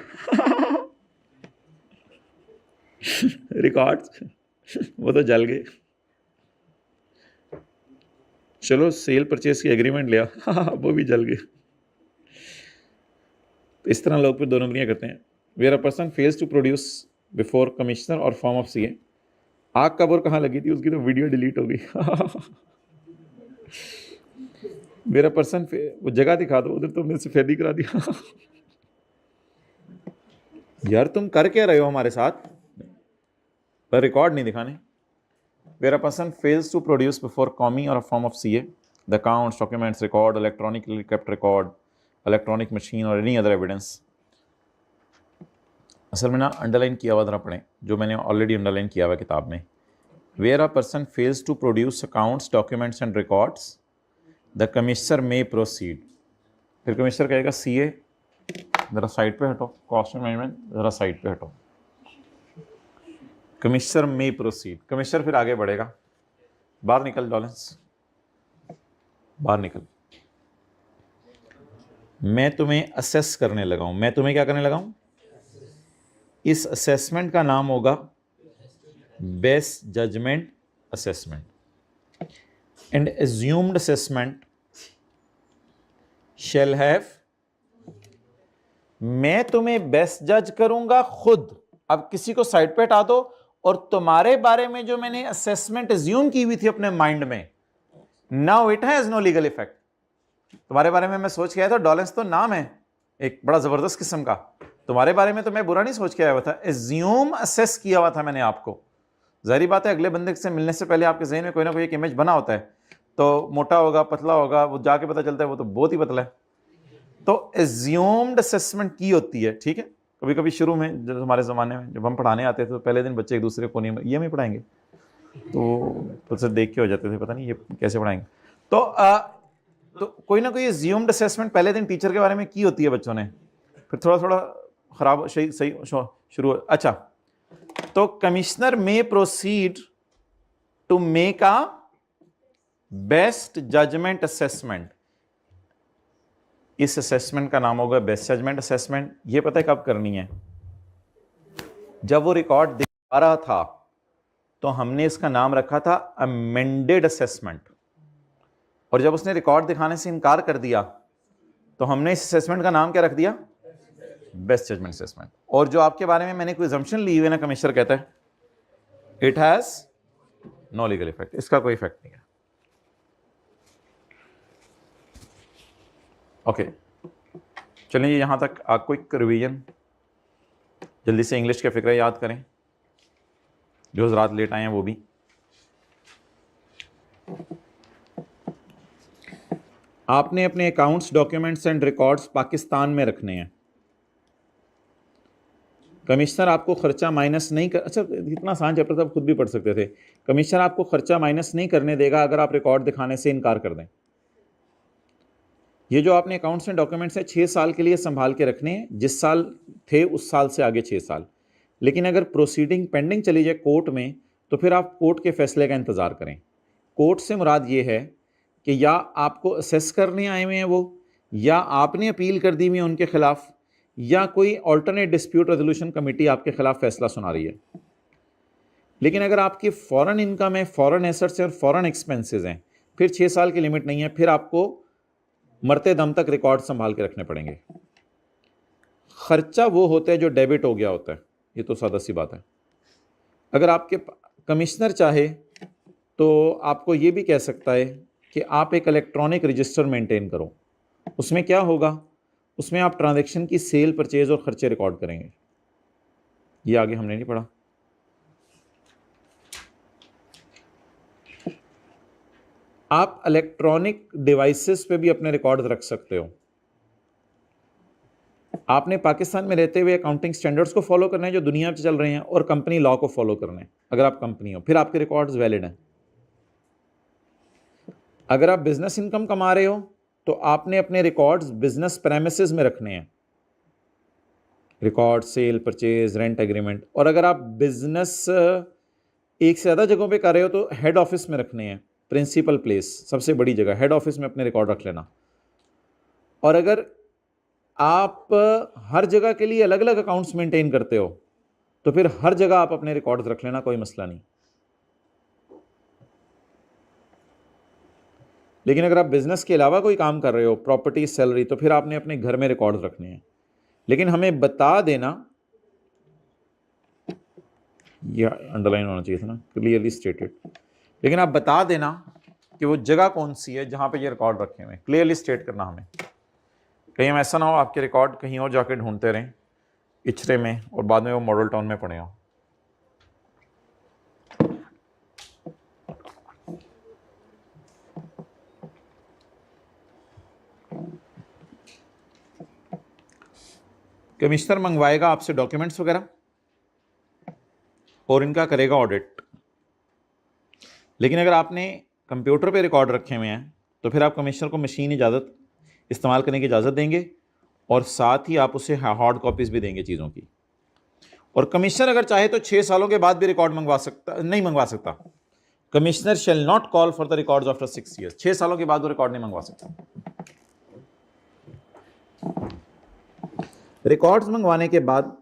records वो तो जल गए, चलो सेल परचेज की एग्रीमेंट लिया वो भी जल गए। तो इस तरह लोग फिर 2 नंबरियां करते हैं। Where a person fails to produce before commissioner और फॉर्म ऑफ सीए आग कब और कहाँ लगी थी उसकी तो वीडियो डिलीट हो गई। मेरा पर्सन वो जगह दिखा दो, उधर तो मेरे से फेरी करा दिया। यार तुम कर क्या रहे हो हमारे साथ, पर रिकॉर्ड नहीं दिखाने। Where a person fails to produce before COMI or a form of CA, the accounts, documents, record, electronically kept record, electronic machine or any other evidence. असल में ना अंडरलाइन किया हुआ, जरा पढ़ें जो मैंने ऑलरेडी अंडरलाइन किया हुआ किताब में। Where a person fails to produce accounts, documents and records, the commissioner may proceed. फिर कमिश्नर कहेगा CA ज़रा साइड पे हटो, कॉस्ट मैनेजमेंट ज़रा साइड पे हटो, कमिश्नर में प्रोसीड। कमिश्नर फिर आगे बढ़ेगा, बाहर निकल डॉलेंस, बाहर निकल, मैं तुम्हें असेस करने लगा हूं। मैं तुम्हें क्या करने लगा हूं? इस असेसमेंट का नाम होगा best judgement assessment. And assumed assessment shall have, मैं तुम्हें बेस्ट जज करूंगा खुद। अब किसी को साइड पे हटा दो और तुम्हारे बारे में जो मैंने असेसमेंट एज्यूम की हुई थी अपने माइंड में, now it has no legal effect. तुम्हारे बारे में मैं सोच के आया था, डॉलेंस तो नाम है एक बड़ा जबरदस्त किस्म का, तुम्हारे बारे में तो मैं बुरा नहीं सोच के आया हुआ था, एज्यूम असेस किया हुआ था मैंने आपको। जाहिर बात है अगले बंदे से मिलने से पहले आपके जहन में कोई ना कोई एक इमेज बना होता है, तो मोटा होगा पतला होगा, वो जाके पता चलता है वो तो बहुत ही पतला है। तो एज्यूम्ड असेसमेंट की होती है, ठीक है। कभी कभी शुरू में जब हमारे ज़माने में जब हम पढ़ाने आते थे तो पहले दिन बच्चे एक दूसरे को नहीं ये में पढ़ाएंगे, तो उससे देख के हो जाते थे पता नहीं ये कैसे पढ़ाएंगे। तो कोई ना कोई एज्यूम्ड असेसमेंट पहले दिन टीचर के बारे में की होती है बच्चों ने, फिर थोड़ा थोड़ा खराब सही शुरू। अच्छा, तो commissioner may proceed to make a best judgement assessment. इस असेसमेंट का नाम होगा बेस्ट जजमेंट असेसमेंट। ये पता है कब करनी है? जब वो रिकॉर्ड दिखा रहा था तो हमने इसका नाम रखा था अमेंडेड असेसमेंट, और जब उसने रिकॉर्ड दिखाने से इनकार कर दिया तो हमने इस असेसमेंट का नाम क्या रख दिया? Best judgement assessment. और जो आपके बारे में मैंने कोई अजम्पशन ली हुई है ना, कमिश्नर कहता है it has no legal effect, इसका कोई इफेक्ट नहीं है। ओके, चलिए यहां तक आपको एक रिवीजन, जल्दी से इंग्लिश के फिक्र याद करें, जो हज़रात लेट आए हैं वो भी। आपने अपने accounts, documents and records Pakistan में रखने हैं। कमिश्नर आपको खर्चा माइनस नहीं कर, अच्छा इतना आसान चैप्टर था, आप खुद भी पढ़ सकते थे। कमिश्नर आपको खर्चा माइनस नहीं करने देगा अगर आप रिकॉर्ड दिखाने से इनकार कर दें। ये जो आपने अकाउंट्स एंड डॉक्यूमेंट्स है 6 साल के लिए संभाल के रखने हैं, जिस साल थे उस साल से आगे 6 साल। लेकिन अगर प्रोसीडिंग पेंडिंग चली जाए कोर्ट में तो फिर आप कोर्ट के फैसले का इंतज़ार करें। कोर्ट से मुराद ये है कि या आपको असेस करने आए हुए हैं वो, या आपने अपील कर दी हुई है उनके खिलाफ, या कोई ऑल्टरनेट डिस्प्यूट रेजोल्यूशन कमेटी आपके खिलाफ फैसला सुना रही है। लेकिन अगर आपकी फॉरेन इनकम है, फॉरेन एसेट्स हैं और फॉरेन एक्सपेंसेस हैं, फिर 6 साल की लिमिट नहीं है, फिर आपको मरते दम तक रिकॉर्ड संभाल के रखने पड़ेंगे। खर्चा वो होता है जो डेबिट हो गया होता है, ये तो सादा सी बात है। अगर आपके कमिश्नर चाहे तो आपको ये भी कह सकता है कि आप एक इलेक्ट्रॉनिक रजिस्टर मेंटेन करो। उसमें क्या होगा? उसमें आप ट्रांजैक्शन की सेल, परचेज और खर्चे रिकॉर्ड करेंगे। ये आगे हमने नहीं पढ़ा। आप इलेक्ट्रॉनिक डिवाइसेस पे भी अपने रिकॉर्ड रख सकते हो। आपने पाकिस्तान में रहते हुए अकाउंटिंग स्टैंडर्ड्स को फॉलो करना है जो दुनिया में चल रहे हैं, और कंपनी लॉ को फॉलो करना है अगर आप कंपनी हो, फिर आपके रिकॉर्ड्स वैलिड हैं। अगर आप बिजनेस इनकम कमा रहे हो तो आपने अपने रिकॉर्ड्स बिजनेस प्रेमिसेस में रखने हैं, record sale, purchase, rent agreement. और अगर आप बिजनेस एक से ज़्यादा जगहों पे कर रहे हो तो हेड ऑफिस में रखने हैं, प्रिंसिपल प्लेस, सबसे बड़ी जगह हेड ऑफिस में अपने रिकॉर्ड रख लेना। और अगर आप हर जगह के लिए अलग अलग अकाउंट्स मेंटेन करते हो तो फिर हर जगह आप अपने रिकॉर्ड्स रख लेना, कोई मसला नहीं। लेकिन अगर आप बिजनेस के अलावा कोई काम कर रहे हो, प्रॉपर्टी, सैलरी, तो फिर आपने अपने घर में रिकॉर्ड्स रखने हैं। लेकिन हमें बता देना ये अंडरलाइन होना चाहिए था ना, क्लियरली स्टेटेड। लेकिन आप बता देना कि वो जगह कौन सी है जहाँ पे ये रिकॉर्ड रखे हुए हैं, क्लियरली स्टेट करना हमें। कहीं हम ऐसा ना हो आपके रिकॉर्ड कहीं और जाके ढूंढते रहें इचरे में और बाद में वो मॉडल टाउन में पड़े हों। कमिश्नर मंगवाएगा आपसे डॉक्यूमेंट्स वगैरह और इनका करेगा ऑडिट। लेकिन अगर आपने कंप्यूटर पे रिकॉर्ड रखे हुए हैं तो फिर आप कमिश्नर को मशीन इजाज़त इस्तेमाल करने की इजाज़त देंगे और साथ ही आप उसे हार्ड कॉपीज़ भी देंगे चीज़ों की। और कमिश्नर अगर चाहे तो 6 सालों के बाद भी रिकॉर्ड नहीं मंगवा सकता। Commissioner shall not call for the records after 6 years. 6 सालों के बाद वो रिकॉर्ड नहीं मंगवा सकता। रिकॉर्ड्स मंगवाने के बाद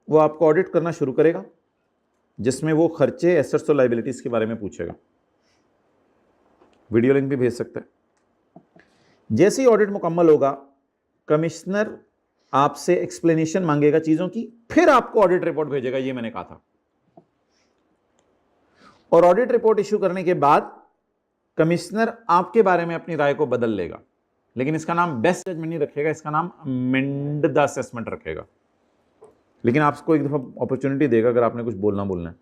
वो आपको ऑडिट करना शुरू करेगा, जिसमें वो खर्चे, एसेट्स और लायबिलिटीज के बारे में पूछेगा। वीडियो लिंक भी भेज सकता है। जैसे ही ऑडिट मुकम्मल होगा, कमिश्नर आपसे एक्सप्लेनेशन मांगेगा चीजों की, फिर आपको ऑडिट रिपोर्ट भेजेगा। ये मैंने कहा था। और ऑडिट रिपोर्ट इश्यू करने के बाद कमिश्नर आपके बारे में अपनी राय को बदल लेगा, लेकिन इसका नाम बेस्ट जजमेंट नहीं रखेगा, इसका नाम अमेंड द असेसमेंट रखेगा। लेकिन आपको एक दफा अपॉर्चुनिटी देगा अगर आपने कुछ बोलना है।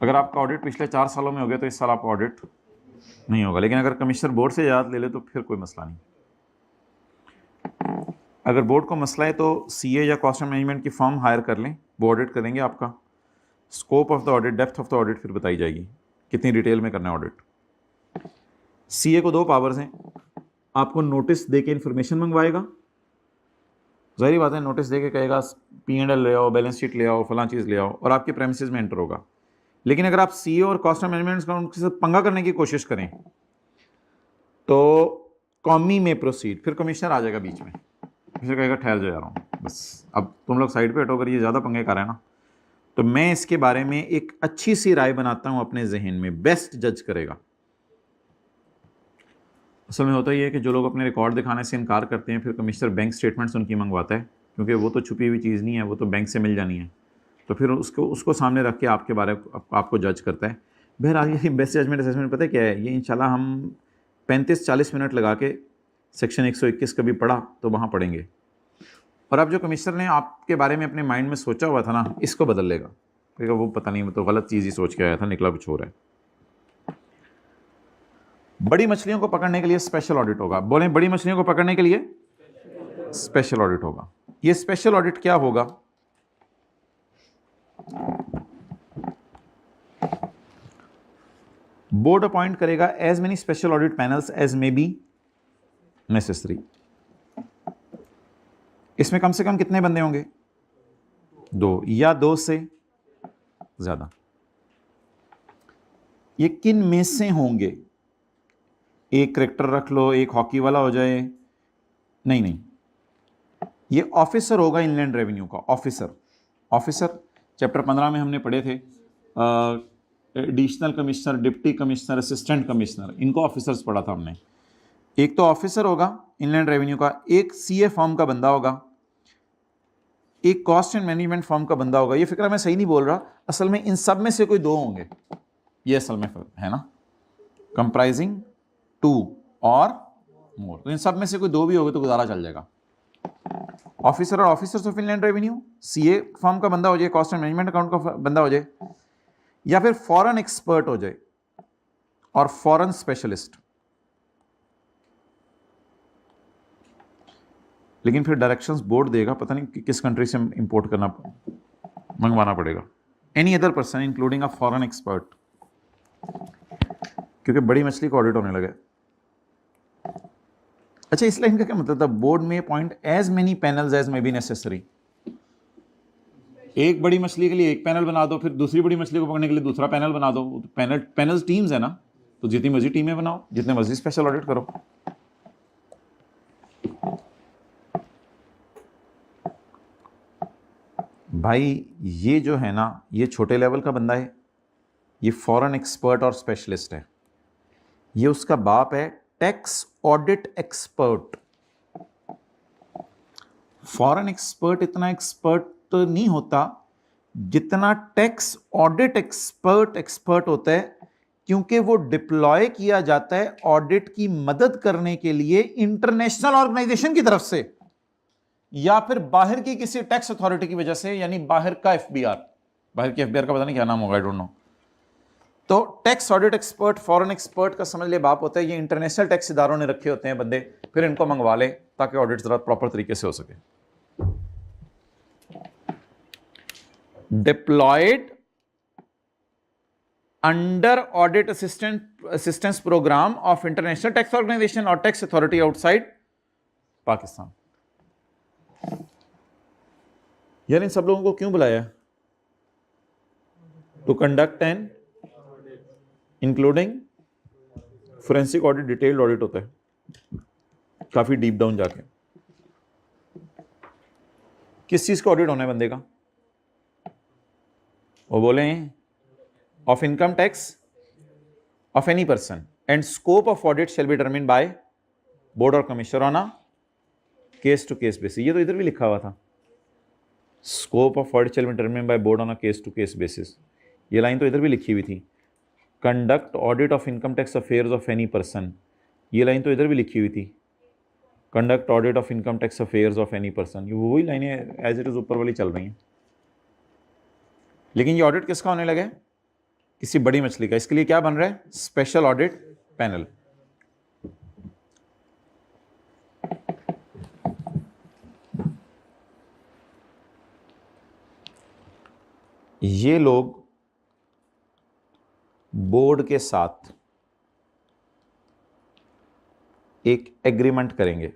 अगर आपका ऑडिट पिछले 4 सालों में हो गया तो इस साल आपका ऑडिट नहीं होगा। लेकिन अगर कमिश्नर बोर्ड से इजाज़त ले ले तो फिर कोई मसला नहीं। अगर बोर्ड को मसला है तो सीए या कॉस्ट मैनेजमेंट की फर्म हायर कर लें, वो ऑडिट करेंगे आपका। Scope of the audit, depth of the audit फिर बताई जाएगी, कितनी डिटेल में करना है ऑडिट। सीए को 2 पावर्स हैं। आपको नोटिस दे के इन्फॉर्मेशन मंगवाएगा। ज़ाहिर बात है, नोटिस दे के कहेगा P&L ले आओ, बैलेंस शीट ले आओ, फलां चीज़ ले आओ, और आपके प्रेमिसेस में एंटर होगा। लेकिन अगर आप सीए और कॉस्ट मैनेजमेंट के साथ पंगा करने की कोशिश करें तो कॉमी में प्रोसीड, फिर कमिश्नर आ जाएगा बीच में, फिर कहेगा ठहर जा रहा हूँ, बस अब तुम लोग साइड पे हटो, अगर ये ज़्यादा पंगे कर रहे हैं ना। तो मैं इसके बारे में एक अच्छी सी राय बनाता हूँ अपने जहन में, बेस्ट जज करेगा। असल में होता ही है कि जो लोग अपने रिकॉर्ड दिखाने से इनकार करते हैं, फिर कमिश्नर बैंक स्टेटमेंट्स उनकी मंगवाता है, क्योंकि वो तो छुपी हुई चीज़ नहीं है, वो तो बैंक से मिल जानी है। तो फिर उसको सामने रख के आपके बारे में आपको जज करता है। बहरहाल ये बेस्ट जजमेंट असेसमेंट पता है क्या है? ये इंशाल्लाह हम 35-40 मिनट लगा के सेक्शन 121 कभी पढ़ा तो वहाँ पढ़ेंगे। और अब जो कमिश्नर ने आपके बारे में अपने माइंड में सोचा हुआ था ना, इसको बदल लेगा। कहेगा वो पता नहीं, वो तो गलत चीज़ ही सोच के आया था, निकला कुछ और है। बड़ी मछलियों को पकड़ने के लिए स्पेशल ऑडिट होगा। बोले, बड़ी मछलियों को पकड़ने के लिए स्पेशल ऑडिट होगा। ये स्पेशल ऑडिट क्या होगा? बोर्ड अपॉइंट करेगा as many special audit panels as may be necessary. इसमें कम से कम कितने बंदे होंगे? 2 या 2 से ज्यादा। ये किन में से होंगे? एक क्रिकेटर रख लो, एक हॉकी वाला हो जाए, नहीं, ये ऑफिसर होगा इनलैंड रेवेन्यू का। ऑफिसर चैप्टर 15 में हमने पढ़े थे, additional commissioner, deputy commissioner, assistant commissioner, इनको ऑफिसर्स पढ़ा था हमने। एक तो ऑफिसर होगा इनलैंड रेवेन्यू का, एक सीए फॉर्म का बंदा होगा, एक कॉस्ट एंड मैनेजमेंट फॉर्म का बंदा होगा। ये फिक्र मैं सही नहीं बोल रहा, असल में इन सब में से कोई 2 होंगे, ये असल में है ना, कंप्राइजिंग 2 और मोर। तो इन सब में से कोई 2 भी होगा तो गुजारा चल जाएगा। ऑफिसर और officers of inland revenue, CA form का बंदा हो जाए, कॉस्ट एंड मैनेजमेंट अकाउंट का बंदा हो जाए, या फिर फॉरेन एक्सपर्ट हो जाए और फॉरेन स्पेशलिस्ट। लेकिन फिर डायरेक्शंस बोर्ड देगा, पता नहीं किस कंट्री से इंपोर्ट करना मंगवाना पड़ेगा। Any other person including a foreign expert, क्योंकि बड़ी मछली को ऑडिट होने लगे। अच्छा, इस लाइन का क्या मतलब था? Board may appoint as many panels as may be necessary. एक बड़ी मछली के लिए एक पैनल बना दो, फिर दूसरी बड़ी मछली को पकड़ने के लिए दूसरा पैनल बना दो। पैनल्स टीम्स है ना, तो जितनी मर्जी टीमें बनाओ, जितने मर्जी स्पेशल ऑडिट करो। भाई ये जो है ना, ये छोटे लेवल का बंदा है, ये फॉरेन एक्सपर्ट और स्पेशलिस्ट है। ये उसका बाप है tax audit expert. Foreign expert इतना एक्सपर्ट नहीं होता, जितना टैक्स ऑडिट एक्सपर्ट होता है, क्योंकि वो डिप्लॉय किया जाता है ऑडिट की मदद करने के लिए इंटरनेशनल ऑर्गेनाइजेशन की तरफ से या फिर बाहर की किसी टैक्स अथॉरिटी की वजह से, यानी बाहर का एफबीआर, बाहर की एफबीआर का पता नहीं क्या नाम होगा, आई डोंट नो। तो tax audit expert, foreign expert का समझ ले बाप होता है, ये इंटरनेशनल टैक्स इदारों ने रखे होते हैं बंदे, फिर इनको मंगवा ले ताकि ऑडिट जरा प्रॉपर तरीके से हो सके। Deployed under audit assistance programme of international tax organisation और टैक्स अथॉरिटी आउटसाइड पाकिस्तान। यार इन सब लोगों को क्यों बुलाया? To conduct and including forensic audit, detailed audit होता है काफी डीप डाउन जाके। किस चीज का ऑडिट होना है बंदे का? वो बोले of income tax of any person and scope of audit shall be determined by board और commissioner on a case to case basis. ये तो इधर भी लिखा हुआ था, scope of audit shall be determined by board on a case to case basis. ये line तो इधर भी लिखी हुई थी, conduct audit of income tax affairs of any person. ये लाइन तो इधर भी लिखी हुई थी, conduct audit of income tax affairs of any person. ये वही लाइनें एज इट इज ऊपर वाली चल रही हैं। लेकिन ये ऑडिट किसका होने लगा? किसी बड़ी मछली का। इसके लिए क्या बन रहा है? Special audit panel. ये लोग बोर्ड के साथ एक एग्रीमेंट करेंगे।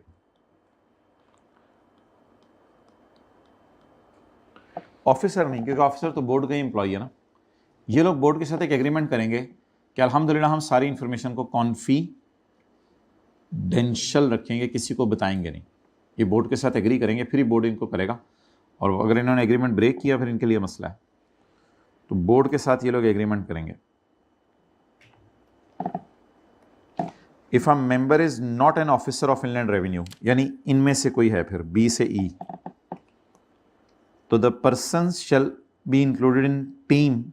ऑफिसर नहीं, क्योंकि ऑफिसर तो बोर्ड का ही एम्प्लॉय है ना। ये लोग बोर्ड के साथ एक एग्रीमेंट करेंगे कि अल्हम्दुलिल्लाह हम सारी इंफॉर्मेशन को कॉन्फिडेंशियल रखेंगे, किसी को बताएंगे नहीं। ये बोर्ड के साथ एग्री करेंगे, फिर ही बोर्ड इनको करेगा, और अगर इन्होंने एग्रीमेंट ब्रेक किया फिर इनके लिए मसला है। तो बोर्ड के साथ ये लोग एग्रीमेंट करेंगे। If a member is not an officer of inland revenue, यानी इनमें से कोई है, फिर बी से ई, तो the person shall be included in team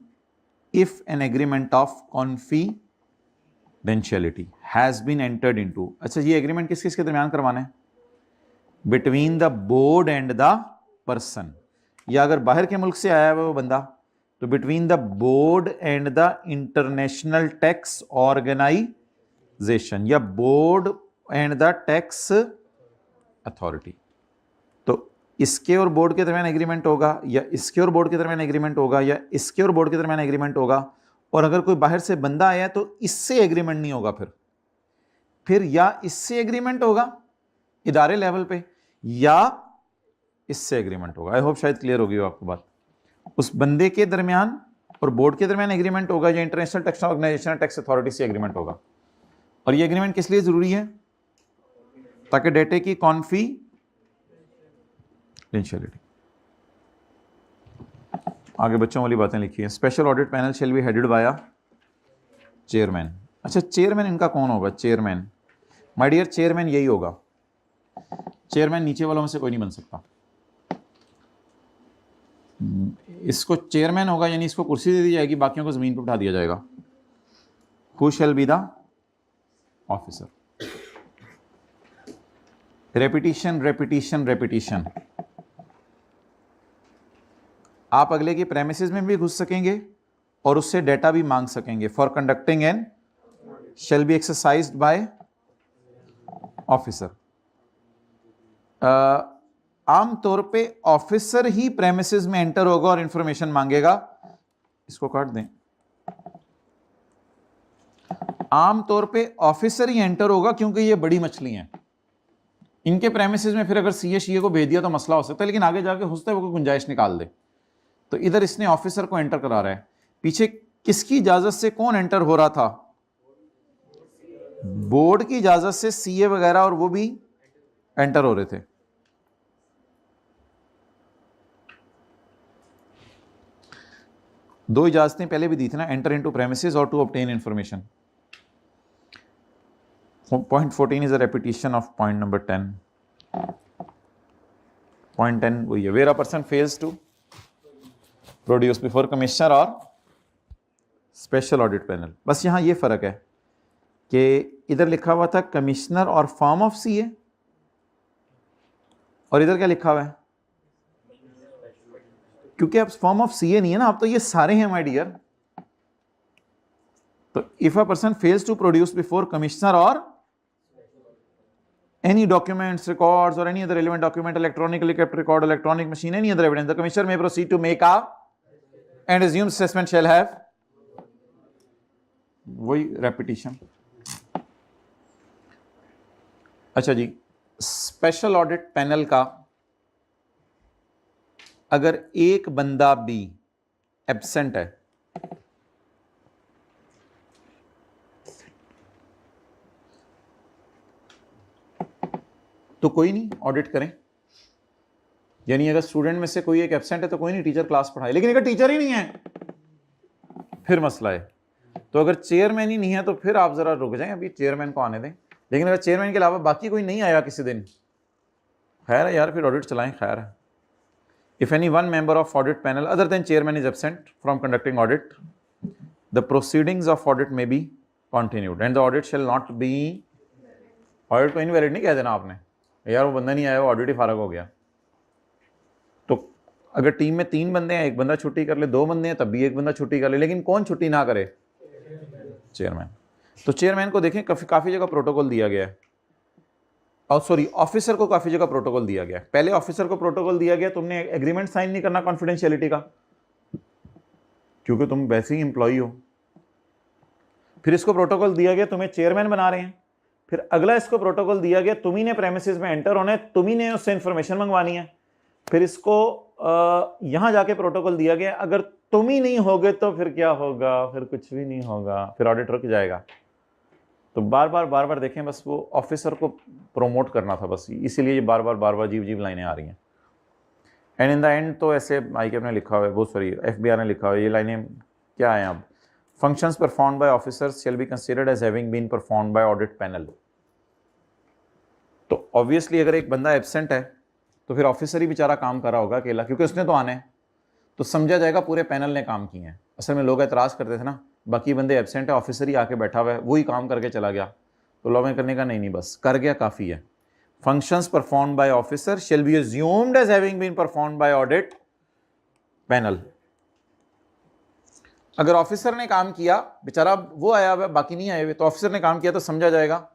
if an agreement of confidentiality has been entered into। अच्छा, ये एग्रीमेंट किस किस के दरमियान करवाना है? Between the board and the person, या अगर बाहर के मुल्क से आया है वो बंदा तो between the board and the international tax organisation, या board and the tax authority. तो इसके और बोर्ड के दरमियान एग्रीमेंट होगा, या इसके और बोर्ड के दरमियान एग्रीमेंट होगा, या इसके और बोर्ड के दरमियान एग्रीमेंट होगा। और अगर कोई बाहर से बंदा आया तो इससे एग्रीमेंट नहीं होगा, फिर या इससे एग्रीमेंट होगा इदारे लेवल पे, या इससे एग्रीमेंट होगा। आई होप शायद क्लियर होगी आपको बात। उस बंदे के दरमियान और बोर्ड के दरमियान एग्रीमेंट होगा, या international tax organisation tax authority से एग्रीमेंट होगा। और ये एग्रीमेंट किस लिए जरूरी है? ताकि डेटे की कॉन्फिडेंशियलिटी। आगे बच्चों वाली बातें लिखी है। Special audit panel shall be headed by chairman. अच्छा, चेयरमैन इनका कौन होगा? चेयरमैन, माय डियर, चेयरमैन यही होगा। चेयरमैन नीचे वालों में से कोई नहीं बन सकता। इसको चेयरमैन होगा, यानी इसको कुर्सी दे दी जाएगी, बाकियों को जमीन पर बिठा दिया जाएगा। Who shell be the officer? Repetition repetition repetition. आप अगले की प्रेमिसेस में भी घुस सकेंगे और उससे डेटा भी मांग सकेंगे। For conducting and shall be exercised by officer. आमतौर पे ऑफिसर ही प्रेमिसेस में एंटर होगा और इंफॉर्मेशन मांगेगा। इसको काट दें। आमतौर पे ऑफिसर ही एंटर होगा, क्योंकि ये बड़ी मछली हैं। इनके प्रेमिसेस में फिर अगर सीए शीए को भेज दिया तो मसला हो सकता है, लेकिन आगे जाके हो सकता है वो कोई गुंजाइश निकाल दे। तो इधर इसने ऑफिसर को एंटर करा रहा है। पीछे किसकी इजाजत से कौन एंटर हो रहा था? बोर्ड की इजाजत से सीए वगैरह, और वो भी एंटर हो रहे थे। दो इजाजतें पहले भी दी थी ना, एंटर इनटू प्रेमिसेस और to obtain information. Point 14 is a repetition of point number 10. Point 10 वही है, where a person fails to produce before commissioner और स्पेशल ऑडिट पैनल। बस यहाँ ये फ़र्क है कि इधर लिखा हुआ था कमिश्नर और फॉर्म ऑफ सीए, और इधर क्या लिखा हुआ है, क्योंकि अब फॉर्म ऑफ सीए नहीं है ना, अब तो ये सारे हैं माय डियर। तो if a person fails to produce before commissioner और any documents, records or any other relevant document, electronically kept record, electronic machine, any other evidence, the commissioner may proceed to make a and assume assessment shall have वही repetition। अच्छा जी, special audit panel का अगर एक बंदा भी absent है तो कोई नहीं, ऑडिट करें। यानी अगर स्टूडेंट में से कोई एक एब्सेंट है तो कोई नहीं, टीचर क्लास पढ़ाए। लेकिन अगर टीचर ही नहीं है फिर मसला है। तो अगर चेयरमैन ही नहीं है तो फिर आप जरा रुक जाएं, अभी चेयरमैन को आने दें। लेकिन अगर चेयरमैन के अलावा बाकी कोई नहीं आया किसी दिन, खैर है यार, फिर ऑडिट चलाएं, खैर है। If any one member of audit panel other than chairman is absent from conducting audit, the proceedings of audit may be continued and the audit shall not be, audit को इनवैलिड नहीं कह देना आपने, यार वो बंदा नहीं आया, वो ऑडिट ही फारग हो गया। तो अगर टीम में 3 बंदे हैं, एक बंदा छुट्टी कर ले, 2 बंदे हैं तब भी एक बंदा छुट्टी कर ले, लेकिन कौन छुट्टी ना करे, चेयरमैन। तो चेयरमैन को देखें काफ़ी जगह प्रोटोकॉल दिया गया है, और सॉरी ऑफिसर को काफ़ी जगह प्रोटोकॉल दिया गया है। पहले ऑफिसर को प्रोटोकॉल दिया गया, तुमने एग्रीमेंट साइन नहीं करना कॉन्फिडेंशियलिटी का, क्योंकि तुम वैसे ही एम्प्लॉई हो। फिर इसको प्रोटोकॉल दिया गया, तुम्हें चेयरमैन बना रहे हैं। फिर अगला इसको प्रोटोकॉल दिया गया, तुम ही ने प्रेमिसेस में एंटर होना है, तुम ही ने उससे इंफॉर्मेशन मंगवानी है। फिर इसको यहां जाके प्रोटोकॉल दिया गया, अगर तुम ही नहीं होगे तो फिर क्या होगा, फिर कुछ भी नहीं होगा, फिर ऑडिट रुक जाएगा। तो बार बार देखें, बस वो ऑफिसर को प्रोमोट करना था बस, इसीलिए ये बार बार जीव लाइनें आ रही हैं। एंड इन द एंड तो ऐसे IKF ने लिखा हुआ है, वो सॉरी FBR ने लिखा हुआ है, ये लाइनें क्या है अब, functions performed by officers shall be considered as having been performed by audit panel। तो ऑब्वियसली अगर एक बंदा एब्सेंट है तो फिर ऑफिसर ही बेचारा काम कर रहा होगा अकेला, क्योंकि उसने तो आना है, तो समझा जाएगा पूरे पैनल ने काम किए हैं। असल में लोग एतराज़ करते थे ना, बाकी बंदे एब्सेंट है, ऑफिसर ही आके बैठा हुआ है, वही काम करके चला गया, तो लॉ में करने का नहीं, बस कर गया काफ़ी है। Functions performed by officer shall be assumed as having been performed by audit panel. अगर ऑफिसर ने काम किया, बेचारा वो आया हुआ, बाकी नहीं आए हुए, तो ऑफिसर ने काम किया तो समझा जाएगा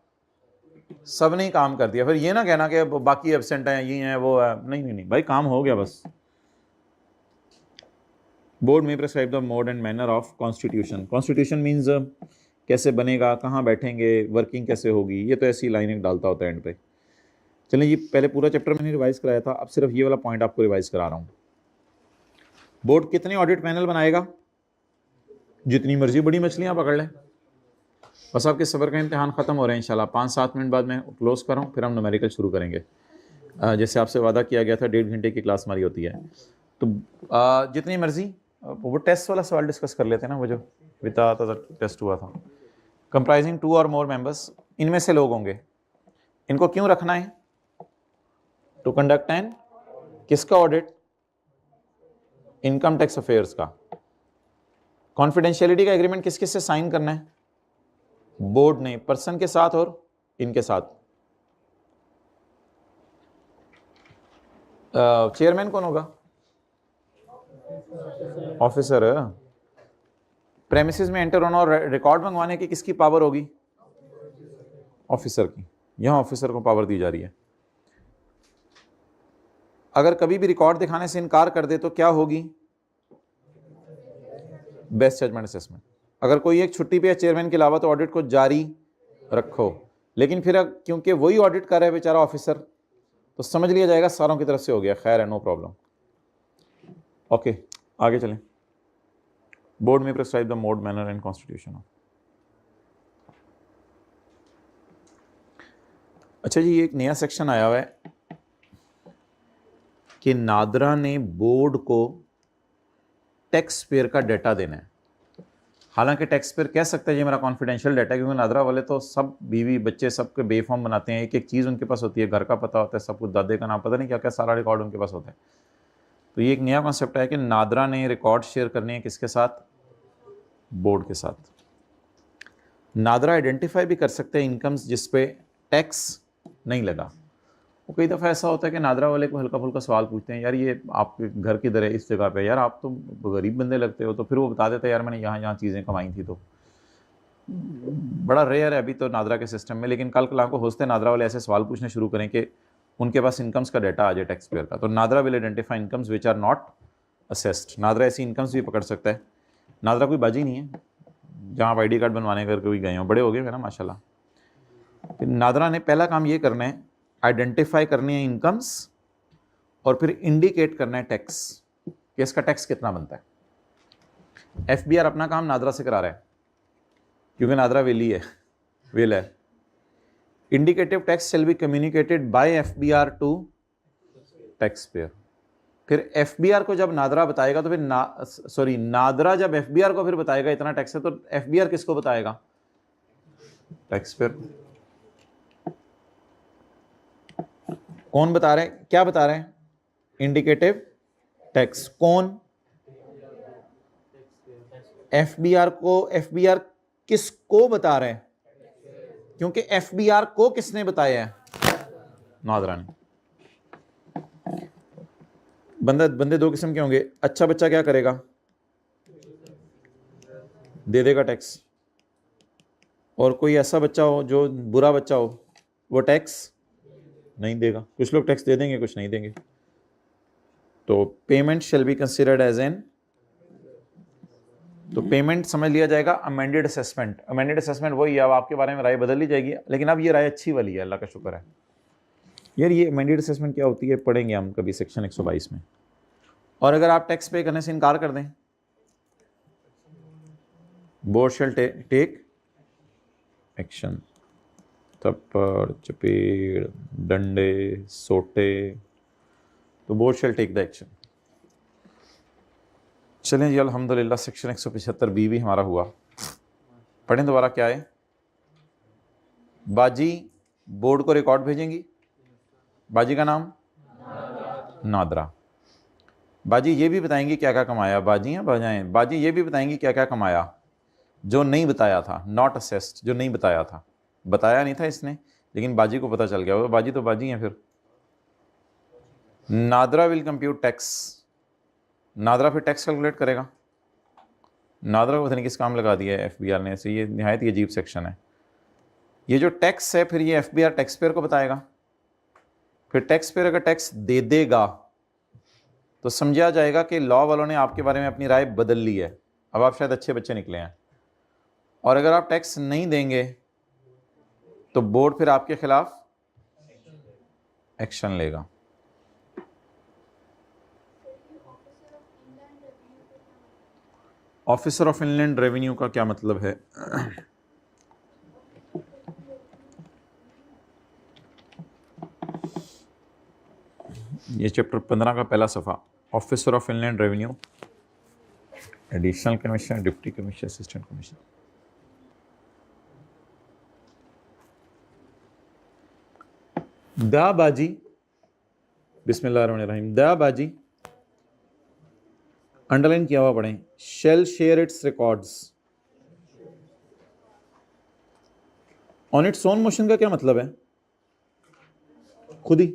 सब ने ही काम कर दिया। फिर ये ना कहना कि बाकी एब्सेंट हैं, ये हैं, वो है, नहीं भाई, काम हो गया बस। बोर्ड में prescribe the mode and manner of constitution. Constitution means कैसे बनेगा, कहाँ बैठेंगे, वर्किंग कैसे होगी, ये तो ऐसी लाइन एक डालता होता है एंड पे। चलिए, ये पहले पूरा चैप्टर मैंने रिवाइज कराया था, अब सिर्फ ये वाला पॉइंट आपको रिवाइज करा रहा हूँ। बोर्ड कितने ऑडिट पैनल बनाएगा, जितनी मर्जी बड़ी मछलियाँ पकड़ लें। बस आपके सब्र का इम्तिहान ख़त्म हो रहा है इंशाल्लाह। 5-7 मिनट बाद मैं क्लोज़ कर रहा हूँ, फिर हम न्यूमेरिकल शुरू करेंगे। जैसे आपसे वादा किया गया था, 1.5 घंटे की क्लास हमारी होती है, तो जितनी मर्जी वो टेस्ट वाला सवाल डिस्कस कर लेते हैं ना, वो जो बिता था टेस्ट हुआ था। कंप्राइजिंग 2 और मोर मेंबर्स, इनमें से लोग होंगे। इनको क्यों रखना है, टू कंडक्ट एन किसका ऑडिट, इनकम टैक्स अफेयर्स का। कॉन्फिडेंशियलिटी का एग्रीमेंट किस किस से साइन करना है, बोर्ड ने, पर्सन के साथ और इनके साथ। चेयरमैन कौन होगा, ऑफिसर। प्रेमिसेस में एंटर होना और रिकॉर्ड मंगवाने की किसकी पावर होगी, ऑफिसर की। यहां ऑफिसर को पावर दी जा रही है। अगर कभी भी रिकॉर्ड दिखाने से इनकार कर दे तो क्या होगी, बेस्ट जजमेंट असेसमेंट। अगर कोई एक छुट्टी पे है चेयरमैन के अलावा तो ऑडिट को जारी रखो, लेकिन फिर क्योंकि वही ऑडिट कर रहा है बेचारा ऑफिसर, तो समझ लिया जाएगा सारों की तरफ से हो गया, खैर है, नो प्रॉब्लम। ओके, आगे चलें। बोर्ड में prescribe the mode, manner and constitution. अच्छा जी, एक नया सेक्शन आया हुआ है कि नादरा ने बोर्ड को टैक्स पेयर का डाटा देना है। हालांकि टैक्स पेयर कह सकते हैं ये मेरा कॉन्फिडेंशियल डाटा है, क्योंकि नादरा वाले तो सब बीवी बच्चे सबके बेफॉर्म बनाते हैं, एक एक चीज़ उनके पास होती है, घर का पता होता है, सब कुछ, दादे का नाम, पता नहीं क्या क्या सारा रिकॉर्ड उनके पास होता है। तो ये एक नया कॉन्सेप्ट है कि नादरा ने रिकॉर्ड शेयर करने हैं किसके साथ? बोर्ड के साथ। नादरा आइडेंटिफाई भी कर सकते हैं इनकम्स जिस पे टैक्स नहीं लगा। वो कई दफ़ा ऐसा होता है कि नादरा वाले को हल्का फुल्का सवाल पूछते हैं, यार ये आपके घर किधर है, इस जगह पे, यार आप तो गरीब बंदे लगते हो, तो फिर वो बता देते हैं यार मैंने यहाँ यहाँ चीज़ें कमाई थी। तो बड़ा रेयर है अभी तो नादरा के सिस्टम में, लेकिन कल कल को हो सकते हैं नादरा वाले ऐसे सवाल पूछने शुरू करें कि उनके पास इनकम्स का डाटा आ जाए टैक्स पेयर का। तो NADRA will identify incomes which are not assessed. NADRA ऐसी इनकम्स भी पकड़ सकता है। नादरा कोई बाजी नहीं है जहाँ आप ID कार्ड बनवाने करके भी गए हो, बड़े हो गए ना माशाल्लाह। फिर नादरा ने पहला काम ये करना है, आइडेंटिफाई करनी है इनकम्स और फिर इंडिकेट करना है टैक्स कि इसका टैक्स कितना बनता है। FBR अपना काम नादरा से करा रहा है क्योंकि नादरा विल है। Indicative tax shall be communicated by FBR to tax payer. फिर FBR को जब नादरा बताएगा तो फिर नादरा जब FBR को फिर बताएगा इतना टैक्स है, तो FBR किसको बताएगा? Tax payer. कौन बता रहे हैं, क्या बता रहे हैं? Indicative tax. कौन? FBR को। FBR किसको बता रहे हैं? क्योंकि FBR को किसने बताया है? नादरा ने। बंदे दो किस्म के होंगे। अच्छा बच्चा क्या करेगा? दे देगा टैक्स। और कोई ऐसा बच्चा हो जो बुरा बच्चा हो, वो टैक्स नहीं देगा। कुछ लोग टैक्स दे देंगे, कुछ नहीं देंगे। तो payment shall be considered as an, तो पेमेंट समझ लिया जाएगा अमेंडेड असेसमेंट। अमेंडेड असेसमेंट वही है, अब आपके बारे में राय बदल ली जाएगी, लेकिन अब ये राय अच्छी वाली है, अल्लाह का शुक्र है। यार ये अमेंडेड असेसमेंट क्या होती है पढ़ेंगे हम कभी सेक्शन 122 में। और अगर आप टैक्स पे करने से इनकार कर दें, बोर्ड शैल टेक एक्शन। थप्पड़, चपेड़, डंडे, सोटे, तो board shall take the action. चलें जी, अल्हम्दुलिल्लाह सेक्शन 175B भी हमारा हुआ। पढ़ें दोबारा क्या है? बाजी बोर्ड को रिकॉर्ड भेजेंगी। बाजी का नाम नादरा। बाजी ये भी बताएंगी क्या क्या कमाया। बाजी हैं बाजाएं। बाजी ये भी बताएंगी क्या क्या कमाया जो नहीं बताया था, नॉट असेस्ड, जो नहीं बताया था। बताया नहीं था इसने, लेकिन बाजी को पता चल गया। वो बाजी तो बाजी हैं। फिर NADRA will compute tax. NADRA फिर टैक्स कैलकुलेट करेगा। नादरा को पता नहीं किस काम लगा दिया है FBR ने ऐसे। ये निहायत ही अजीब सेक्शन है। ये जो टैक्स है फिर ये FBR टैक्स पेयर को बताएगा। फिर टैक्स पेयर अगर टैक्स दे देगा तो समझा जाएगा कि लॉ वालों ने आपके बारे में अपनी राय बदल ली है, अब आप शायद अच्छे बच्चे निकले हैं। और अगर आप टैक्स नहीं देंगे तो बोर्ड फिर आपके खिलाफ एक्शन लेगा। ऑफिसर ऑफ इनलैंड रेवेन्यू का क्या मतलब है? ये चैप्टर 15 का पहला सफ़ा। Officer of inland revenue, additional commissioner, deputy commissioner, assistant commissioner. दा बाजी, बिस्मिल्लाहिर्रहमानिर्रहीम। दा बाजी अंडरलाइन किया हुआ पढ़ें। Shall share its records on its own motion का क्या मतलब है? खुद ही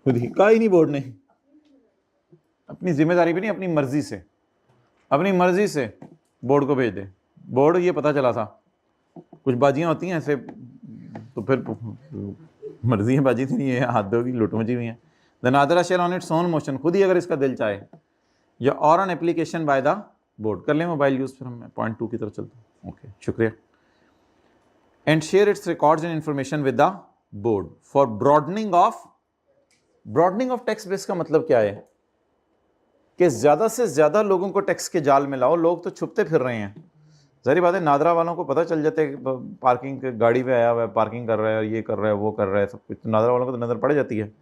कहा ही नहीं बोर्ड ने। अपनी जिम्मेदारी भी नहीं, अपनी मर्जी से बोर्ड को भेज दे। बोर्ड ये पता चला था कुछ बाजियां होती हैं ऐसे, तो फिर मर्जी है, बाजी थी नहीं है, हाथ दोगी लुट मची हुई है। The NADRA shall on its own motion, खुद ही अगर इसका दिल चाहे, या और on application by the board. कर लें मोबाइल यूज। फिर हम पॉइंट 2 की तरफ चलते हैं। ओके, शुक्रिया। And share its records and information with the board for broadening of tax base. का मतलब क्या है कि ज्यादा से ज्यादा लोगों को टैक्स के जाल में लाओ। लोग तो छुपते फिर रहे हैं। जाहिर बात है नादरा वालों को पता चल जाता है पार्किंग गाड़ी पे आया हुआ है, पार्किंग कर रहा है, ये कर रहा है, वो कर रहा है, सब कुछ। तो नादरा वालों को तो नज़र पड़ जाती है।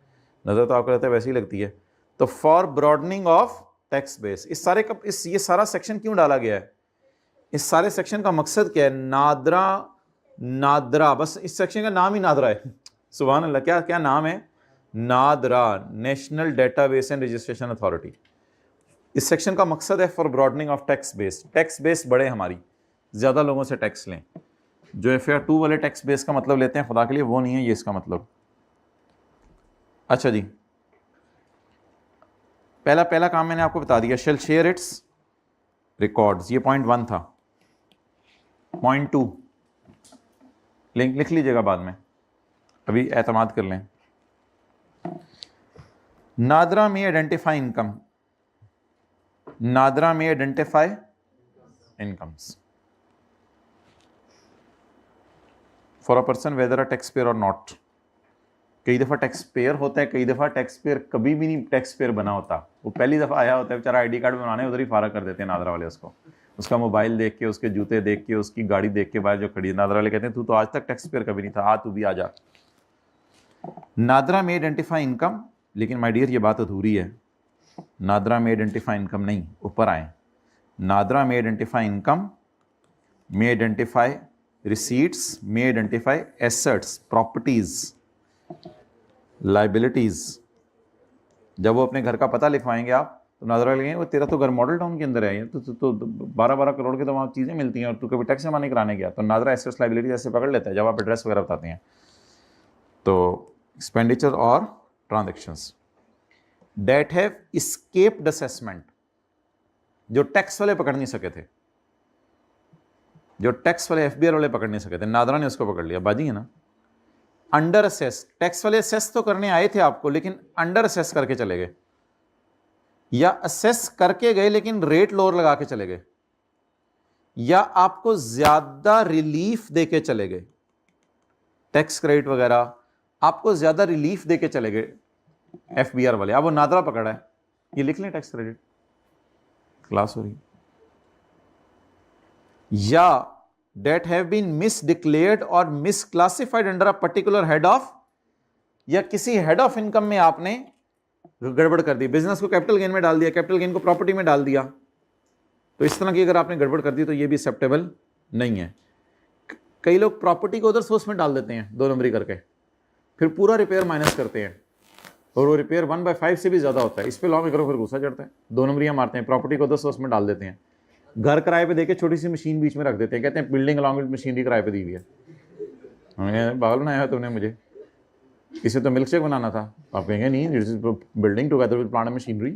नज़र तो आपको रहता है वैसे ही लगती है। तो for broadening of tax base, ये सारा सेक्शन क्यों डाला गया है? इस सारे सेक्शन का मकसद क्या है? नादरा, बस इस सेक्शन का नाम ही नादरा है। सुभान अल्लाह, क्या नाम है? NADRA, national database and registration authority. इस सेक्शन का मकसद है for broadening of tax base, tax base बढ़े हमारी, ज़्यादा लोगों से टैक्स लें। जो FAR 2 वाले टैक्स बेस का मतलब लेते हैं खुदा के लिए, वो नहीं है ये इसका मतलब। अच्छा जी, पहला काम मैंने आपको बता दिया, शेल शेयर इट्स रिकॉर्ड्स, ये पॉइंट 1 था। पॉइंट 2 लिंक लिख लीजिएगा बाद में, अभी एतमाद कर लें। नादरा में आइडेंटिफाई इनकम, नादरा में identify incomes for a person whether a tax payer और नॉट। कई दफ़ा टैक्स पेयर होता है, कई दफ़ा टैक्स पेयर कभी भी नहीं टैक्स पेयर बना होता, वो पहली दफ़ा आया होता है बेचारा, ID कार्ड बनाने उधर ही फारा कर देते हैं नादरा वाले उसको, उसका मोबाइल देख के, उसके जूते देख के, उसकी गाड़ी देख के बाहर जो खड़ी है, नादरा वाले कहते हैं तू तो आज तक टैक्स पेयर कभी नहीं था, आ तू भी आ जा। नादरा में आइडेंटिफाई इनकम, लेकिन माय डियर ये बात अधूरी है। नादरा में आइडेंटिफाई इनकम नहीं, ऊपर आए। नादरा में आइडेंटिफाई इनकम, में आइडेंटिफाई रिसीट्स, में आइडेंटिफाई एसेट्स, प्रॉपर्टीज, लाइबिलिटीज। जब वो अपने घर का पता लिखवाएंगे आप तो नादरा लगेंगे वो तेरा तो घर मॉडल टाउन के अंदर है, तो 12-12 करोड़ की तो वहाँ चीज़ें मिलती हैं और तू कभी टैक्स जमा नहीं कराने गया, तो नादरा एसेट्स लाइबिलिटीज ऐसे पकड़ लेता है जब आप एड्रेस वगैरह बताते हैं। तो एक्सपेंडिचर और transactions that have escaped assessment, जो टैक्स वाले पकड़ नहीं सके थे, जो टैक्स वाले FBR वाले पकड़ नहीं सके थे, नादरा ने उसको पकड़ लिया, बाजी है ना। अंडर असेस, टैक्स वाले असेस तो करने आए थे आपको लेकिन अंडर असेस करके चले गए, या असेस करके गए लेकिन रेट लोअर लगा के चले गए, या आपको ज्यादा रिलीफ देके चले गए, टैक्स क्रेडिट वगैरह आपको ज्यादा रिलीफ देके चले गए FBR वाले, अब वो नादरा पकड़ा है, ये लिख लें टैक्स क्रेडिट, क्लास हो रही। या डेट हैव बीन मिसडिक्लेयर्ड और misclassified under a particular head of, या किसी हेड ऑफ इनकम में आपने गड़बड़ कर दी, बिजनेस को कैपिटल गेन में डाल दिया, कैपिटल गेन को प्रॉपर्टी में डाल दिया, तो इस तरह की अगर आपने गड़बड़ कर दी तो ये भी एक्सेप्टेबल नहीं है। कई लोग प्रॉपर्टी को उधर सोर्स में डाल देते हैं 2 नंबरी करके, फिर पूरा रिपेयर माइनस करते हैं और वो रिपेयर 1/5 से भी ज़्यादा होता है, इस पर लॉ में करो फिर गुस्सा चढ़ता है, 2 नंबरियाँ मारते हैं, प्रॉपर्टी को उधर सोर्स में डाल देते हैं, घर किराए पे देके छोटी सी मशीन बीच में रख देते हैं, कहते हैं बिल्डिंग अलॉन्ग विद मशीनरी किराए पे दी हुई है। मैंने पागल बनाया तुमने मुझे, इसे तो मिल्क शेक बनाना था, आप कहेंगे नहीं, building together with plant machinery,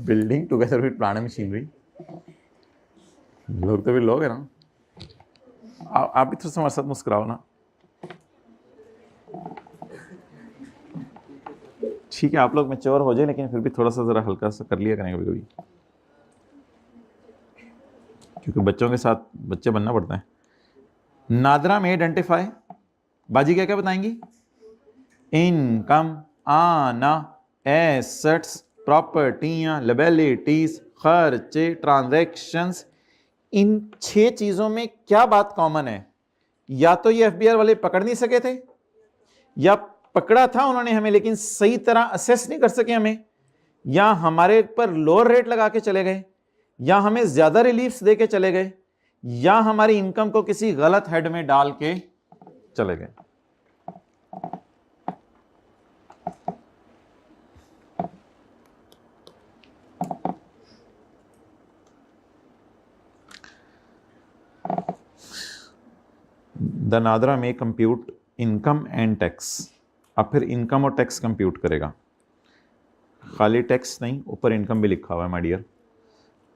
building together with plant machinery, लोग तो भी लोग है ना। आप भी थोड़ा हमारे साथ मुस्कुराओ ना, ठीक है आप लोग मैच्योर हो जाए लेकिन फिर भी थोड़ा सा ज़रा हल्का सा कर लिया करेंगे कभी, क्योंकि बच्चों के साथ बच्चे बनना पड़ता है। नादरा में आइडेंटिफाई, बाजी क्या क्या बताएंगी, इनकम, आना, एसेट्स, प्रॉपर्टियां, लायबिलिटीज, खर्चे, ट्रांजैक्शंस। इन 6 चीज़ों में क्या बात कॉमन है, या तो ये FBR वाले पकड़ नहीं सके थे, या पकड़ा था उन्होंने हमें लेकिन सही तरह असेस नहीं कर सके हमें, या हमारे पर लोअर रेट लगा के चले गए, या हमें ज्यादा रिलीफ्स दे के चले गए, या हमारी इनकम को किसी गलत हेड में डाल के चले गए। The NADRA may compute income and tax, अब फिर इनकम और टैक्स कंप्यूट करेगा, खाली टैक्स नहीं ऊपर इनकम भी लिखा हुआ है my dear.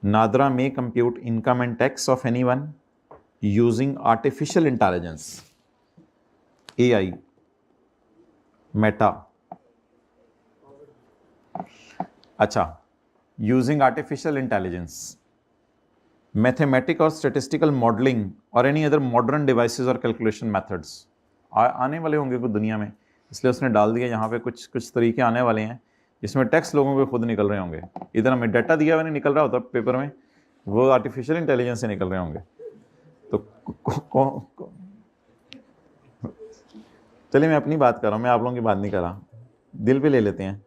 NADRA may compute income and tax of anyone using artificial intelligence, AI, Meta, अच्छा, यूजिंग आर्टिफिशियल इंटेलिजेंस, मैथमेटिक और स्टेटिस्टिकल मॉडलिंग और एनी अदर मॉडर्न डिवाइसेस और कैलकुलेशन मेथड्स आने वाले होंगे कुछ दुनिया में, इसलिए उसने डाल दिया यहाँ पे कुछ तरीके आने वाले हैं जिसमें टैक्स लोगों के खुद निकल रहे होंगे, इधर हमें डाटा दिया हुआ नहीं निकल रहा होता पेपर में, वो आर्टिफिशियल इंटेलिजेंस से निकल रहे होंगे। तो चलिए मैं अपनी बात कर रहा हूँ, मैं आप लोगों की बात नहीं कर रहा, दिल पे ले लेते हैं,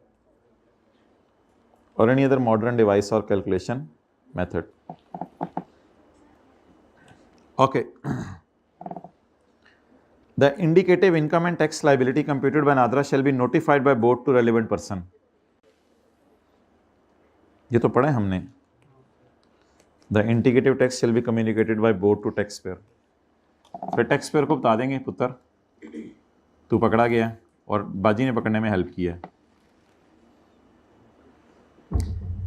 और एनी अदर मॉडर्न डिवाइस और calculation method. Okay, the indicative income and tax liability computed by NADRA shall be notified by board to relevant person. ये तो पढ़ा है हमने। The indicative tax shall be communicated by board to tax payer. फिर tax payer को बता देंगे पुत्र तू पकड़ा गया और बाजी ने पकड़ने में हेल्प किया।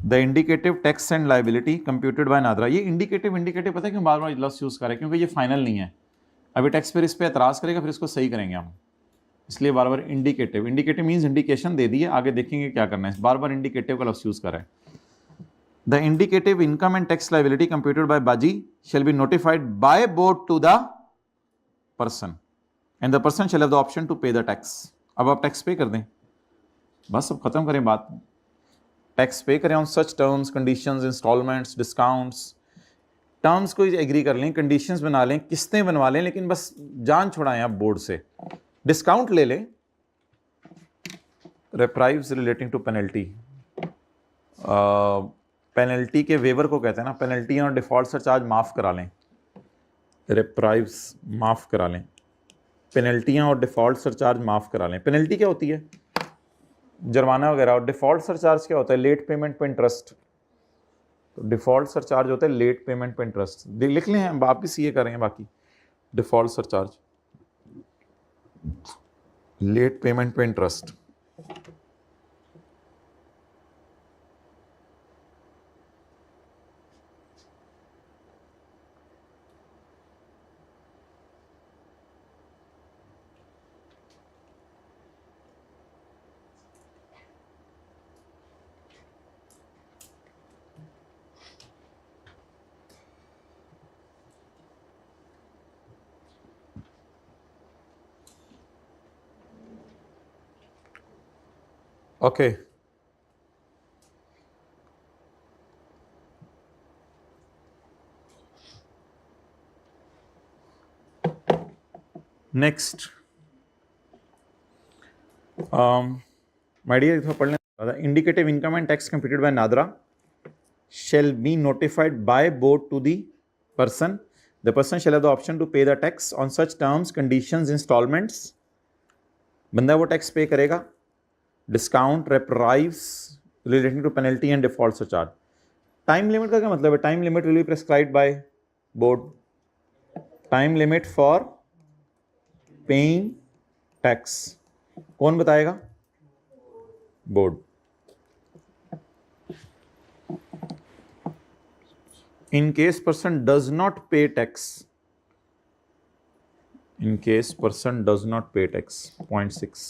The indicative tax and liability computed by NADRA. ये इंडिकेटिव पता है क्यों बार बार लफ्ज़ यूज़ करें? क्योंकि ये फाइनल नहीं है। अभी टैक्स पेयर इस पर एतराज़ करेगा, फिर इसको सही करेंगे हम, इसलिए बार बार इंडिकेटिव मीन्स इंडिकेशन दे दी है, आगे देखेंगे क्या करना है। बार बार इंडिकेटिव का लफ्ज़ यूज़ करें। The indicative income and tax liability computed by बाजी shall be notified by board to the person and the person shall have the option to pay the tax. अब आप टैक्स पे कर दें, बस अब खत्म करें बात। टैक्स पे करें on such terms conditions instalments discounts. Terms को एग्री कर लें, कंडीशंस बना लें, किस्तें बनवा लें, लेकिन बस जान छुड़ाएं आप बोर्ड से। डिस्काउंट ले लें, रेप्राइव्स रिलेटिंग टू पेनल्टी, पेनल्टी के वेवर को कहते हैं ना, पेनल्टी और डिफॉल्ट सरचार्ज माफ़ करा लें, रेप्राइव्स माफ़ करा लें, पेनल्टियाँ और डिफ़ॉल्ट सरचार्ज माफ़ करा लें। पेनल्टी क्या होती है? जुर्माना वगैरह। और डिफ़ॉल्ट सरचार्ज क्या होता है? लेट पेमेंट पे इंटरेस्ट। तो डिफ़ॉल्ट सरचार्ज होता है लेट पेमेंट पे इंटरेस्ट। लिख लें, हम आप भी सीए करेंगे बाकी। डिफ़ॉल्ट सरचार्ज, लेट पेमेंट पे interest. Okay, next my dear, इधर पढ़ लें। Indicative income and tax computed by NADRA shall be notified by board to the person. The person shall have the option to pay the tax on such terms, conditions, installments. बंदा वो tax pay करेगा। Discount, reprieves relating to penalty and default surcharge. Time limit का क्या मतलब है? Time limit will be prescribed by board. Time limit for paying tax कौन बताएगा? Board. In case person does not pay tax, in case person does not pay tax, 0.6,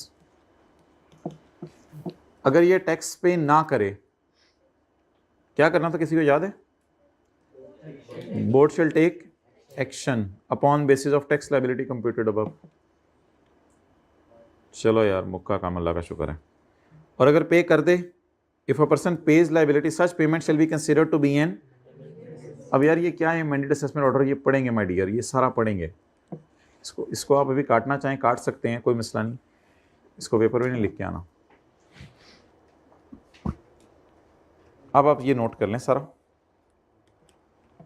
अगर ये tax पे ना करे, क्या करना था? किसी को याद है? Board shall take action upon basis of tax liability computed above। चलो यार, मुक्का काम, अल्लाह का शुक्र है। और अगर पे कर दे, if a person pays liability, such payment shall be considered to be an। अब यार ये क्या है? Mandate assessment order. ये पढ़ेंगे माय डियर, ये सारा पढ़ेंगे। इसको आप अभी काटना चाहें काट सकते हैं, कोई मसला नहीं। इसको पेपर में नहीं लिख के आना। अब आप ये नोट कर लें सारा।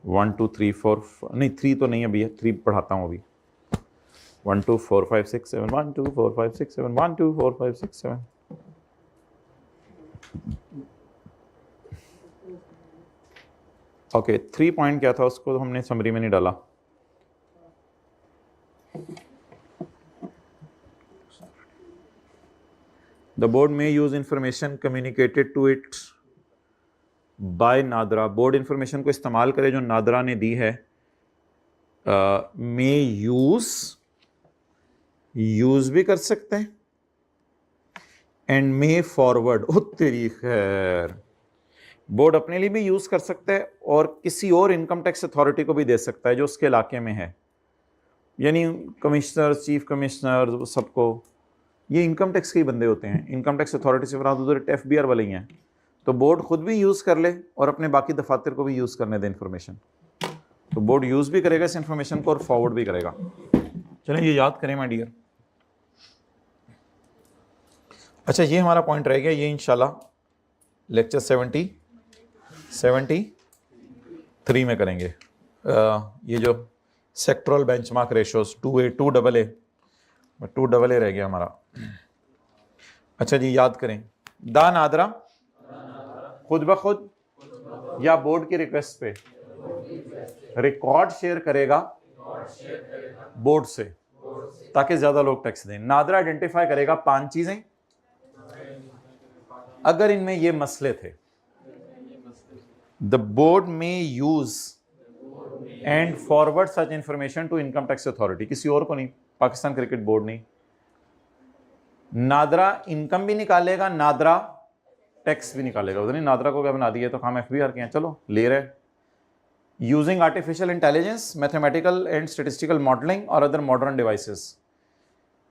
1 2 3 4 नहीं 3 तो नहीं अभी है, 3 पढ़ाता हूँ अभी। 1 2 4 5 6 7 1 2 4 5 6 7 1 2 4 5 6 7। ओके, 3 पॉइंट क्या था उसको तो हमने समरी में नहीं डाला। The board may use information communicated to it by NADRA. Board information को इस्तेमाल करे जो नादरा ने दी है। में यूज भी कर सकते हैं एंड मे फॉरवर्ड। ओ तेरी खैर, बोर्ड अपने लिए भी यूज कर सकता है और किसी और इनकम टैक्स अथॉरिटी को भी दे सकता है जो उसके इलाके में है, यानी कमिश्नर, चीफ कमिश्नर, सबको। ये इनकम टैक्स के ही बंदे होते हैं। इनकम टैक्स अथॉरिटी से फराद उधर FBR वाले ही हैं। तो बोर्ड खुद भी यूज़ कर ले और अपने बाकी दफातर को भी यूज़ करने दे इंफॉर्मेशन। तो बोर्ड यूज़ भी करेगा इस इंफॉर्मेशन को और फॉरवर्ड भी करेगा। चलें, ये याद करें माय डियर। अच्छा, ये हमारा पॉइंट रह गया। ये इंशाल्लाह लेक्चर 73 में करेंगे। ये जो sectoral benchmark ratios 2A 2AA 2 double A रह गया हमारा। अच्छा जी, याद करें, दा नादरा खुद ब खुद या बोर्ड की रिक्वेस्ट पे रिकॉर्ड शेयर करेगा बोर्ड से ताकि ज्यादा लोग टैक्स दें। नादरा आइडेंटिफाई करेगा 5 चीजें, अगर इनमें ये मसले थे, the board may use and forward such information to income tax authority, किसी और को नहीं, पाकिस्तान क्रिकेट बोर्ड नहीं। नादरा इनकम भी निकालेगा, नादरा टैक्स भी निकालेगा। उधर नहीं, नादरा को क्या बना दिया, तो काम एफबीआर के हैं, चलो ले रहे। Using artificial intelligence, mathematical and statistical modelling और अदर मॉडर्न डिवाइसेस।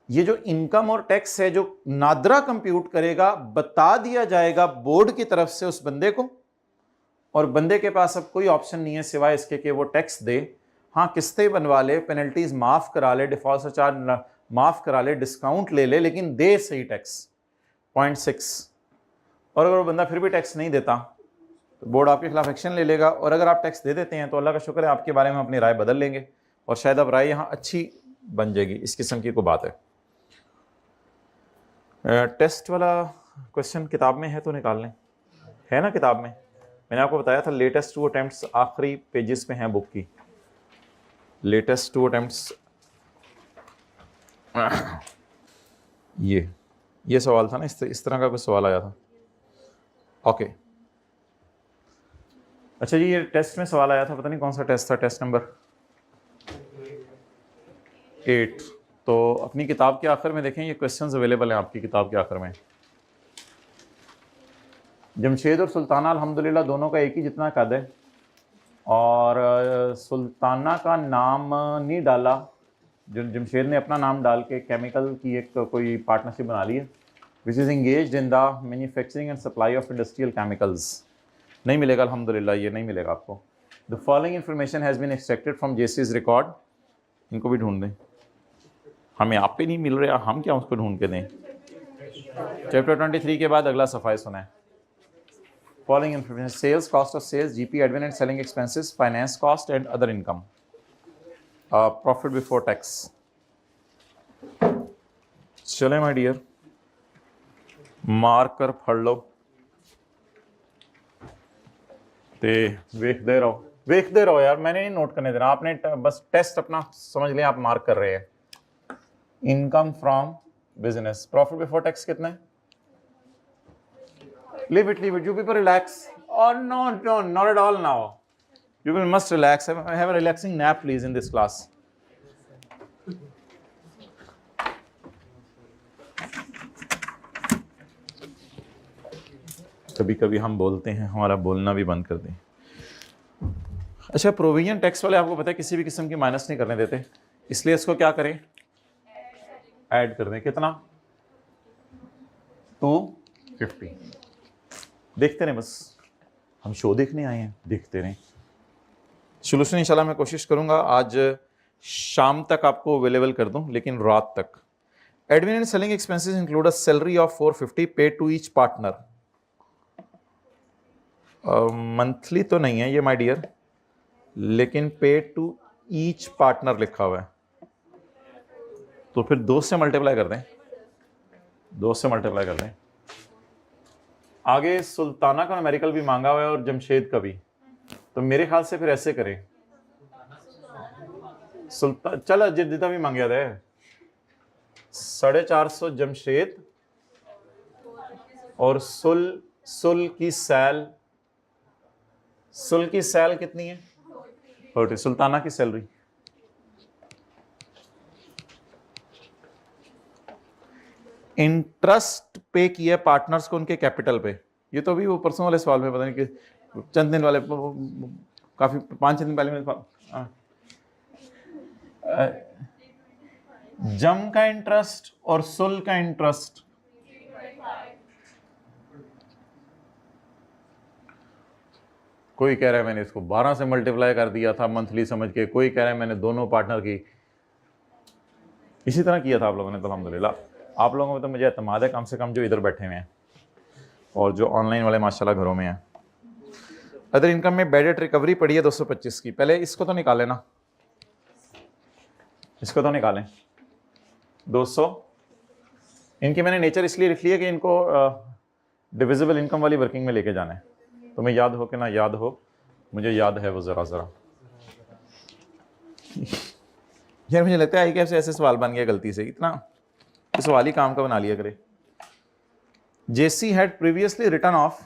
ये जो इनकम और टैक्स है जो नादरा कंप्यूट करेगा, बता दिया जाएगा बोर्ड की तरफ से उस बंदे को, और बंदे के पास अब कोई ऑप्शन नहीं है सिवाय इसके कि वो टैक्स दे। हाँ, किस्तें बनवा ले, पेनल्टीज माफ करा ले, डिफॉल्ट चार्ज माफ करा ले, डिस्काउंट ले ले, लेकिन दे सही टैक्स 0.6। और अगर वो बंदा फिर भी टैक्स नहीं देता तो बोर्ड आपके खिलाफ एक्शन ले लेगा। और अगर आप टैक्स दे देते हैं तो अल्लाह का शुक्र है, आपके बारे में अपनी राय बदल लेंगे और शायद अब राय यहाँ अच्छी बन जाएगी। इस किस्म की कोई बात है। टेस्ट वाला क्वेश्चन किताब में है तो निकाल लें, है ना किताब में। मैंने आपको बताया था लेटेस्ट 2 अटेम्प्ट्स आखिरी पेजेस पे हैं बुक की। लेटेस्ट 2 अटेम्प्ट्स ये सवाल था ना, इस तरह का कोई सवाल आया था। ओके, अच्छा जी, ये टेस्ट में सवाल आया था, पता नहीं कौन सा टेस्ट था, टेस्ट नंबर 8। तो अपनी किताब के आखिर में देखें, ये क्वेश्चंस अवेलेबल हैं आपकी किताब के आखिर में। जमशेद और सुल्ताना अल्हम्दुलिल्लाह दोनों का एक ही जितना कद है, और सुल्ताना का नाम नहीं डाला, जो जमशेद ने अपना नाम डाल के केमिकल की एक कोई पार्टनरशिप बना ली है, which is engaged in the manufacturing and supply of industrial chemicals. नहीं मिलेगा अल्हम्दुलिल्लाह, ये नहीं मिलेगा आपको। The following information has been extracted from जेसीज रिकॉर्ड। इनको भी ढूंढ दें, हमें आप पे नहीं मिल रहा, हम क्या उसको ढूंढ के दें। चैप्टर 23 के बाद अगला सफाई सुना है। Following information, sales, cost of sales, GP, admin and selling expenses, finance cost and other income, profit before tax. चले माय डियर, मार्क कर फड़ लो ते वेखते रहो यार, मैंने नहीं नोट करने देना, आपने बस टेस्ट अपना समझ लिया, आप मार्क कर रहे हैं। Income from business, profit before tax कितना है? Leave it, you people relax. Oh no, not at all now. You people must relax. Have a relaxing nap please in this class. कभी कभी हम बोलते हैं, हमारा बोलना भी बंद कर दें। अच्छा, प्रोविजन टैक्स वाले आपको पता है किसी भी किस्म की माइनस नहीं करने देते, इसलिए इसको क्या करें, ऐड कर दें। कितना? 250। देखते रहें, बस हम शो देखने आए हैं, देखते रहें। सोल्यूशन इंशाल्लाह मैं कोशिश करूंगा आज शाम तक आपको अवेलेबल कर दूं, लेकिन रात तक। Admin and selling expenses include a salary of 450 पे टू ईच पार्टनर। मंथली तो नहीं है ये माय डियर, लेकिन पे टू ईच पार्टनर लिखा हुआ है, तो फिर 2 से मल्टीप्लाई कर दें, 2 से मल्टीप्लाई कर दें। आगे सुल्ताना का न्यूमेरिकल भी मांगा हुआ है और जमशेद का भी, तो मेरे ख्याल से फिर ऐसे करें, चल जितना भी मांग था 450 जमशेद और सुल की सैल कितनी है? 40। सुल्ताना की सैलरी इंटरेस्ट पे किया पार्टनर्स को उनके कैपिटल पे। ये तो अभी वो परसों वाले सवाल में पता नहीं कि चंद दिन वाले, काफी 5-6 दिन पहले जम का इंटरेस्ट और सुल का इंटरेस्ट कोई कह रहा है मैंने इसको 12 से मल्टीप्लाई कर दिया था मंथली समझ के, कोई कह रहा है मैंने दोनों पार्टनर की इसी तरह किया था आप लोगों ने। तो अल्हम्दुलिल्लाह आप लोगों में तो मुझे एतमाद है, कम से कम जो इधर बैठे हुए हैं और जो ऑनलाइन वाले माशाल्लाह घरों में हैं। अदर इनकम में बैड डेट रिकवरी पड़ी है 225 की। पहले इसको तो निकालें ना, इसको तो निकालें। 200। इनकी मैंने नेचर इसलिए लिख ली है कि इनको डिविजिबल इनकम वाली वर्किंग में लेके जाना है। तुम्हें याद हो कि ना याद हो, मुझे याद है वो ज़रा यार मुझे लगता है आई कैसे ऐसे सवाल बन गया गलती से, इतना इस सवाल ही काम का बना लिया करे। जेसी हैड प्रीवियसली रिटर्न ऑफ,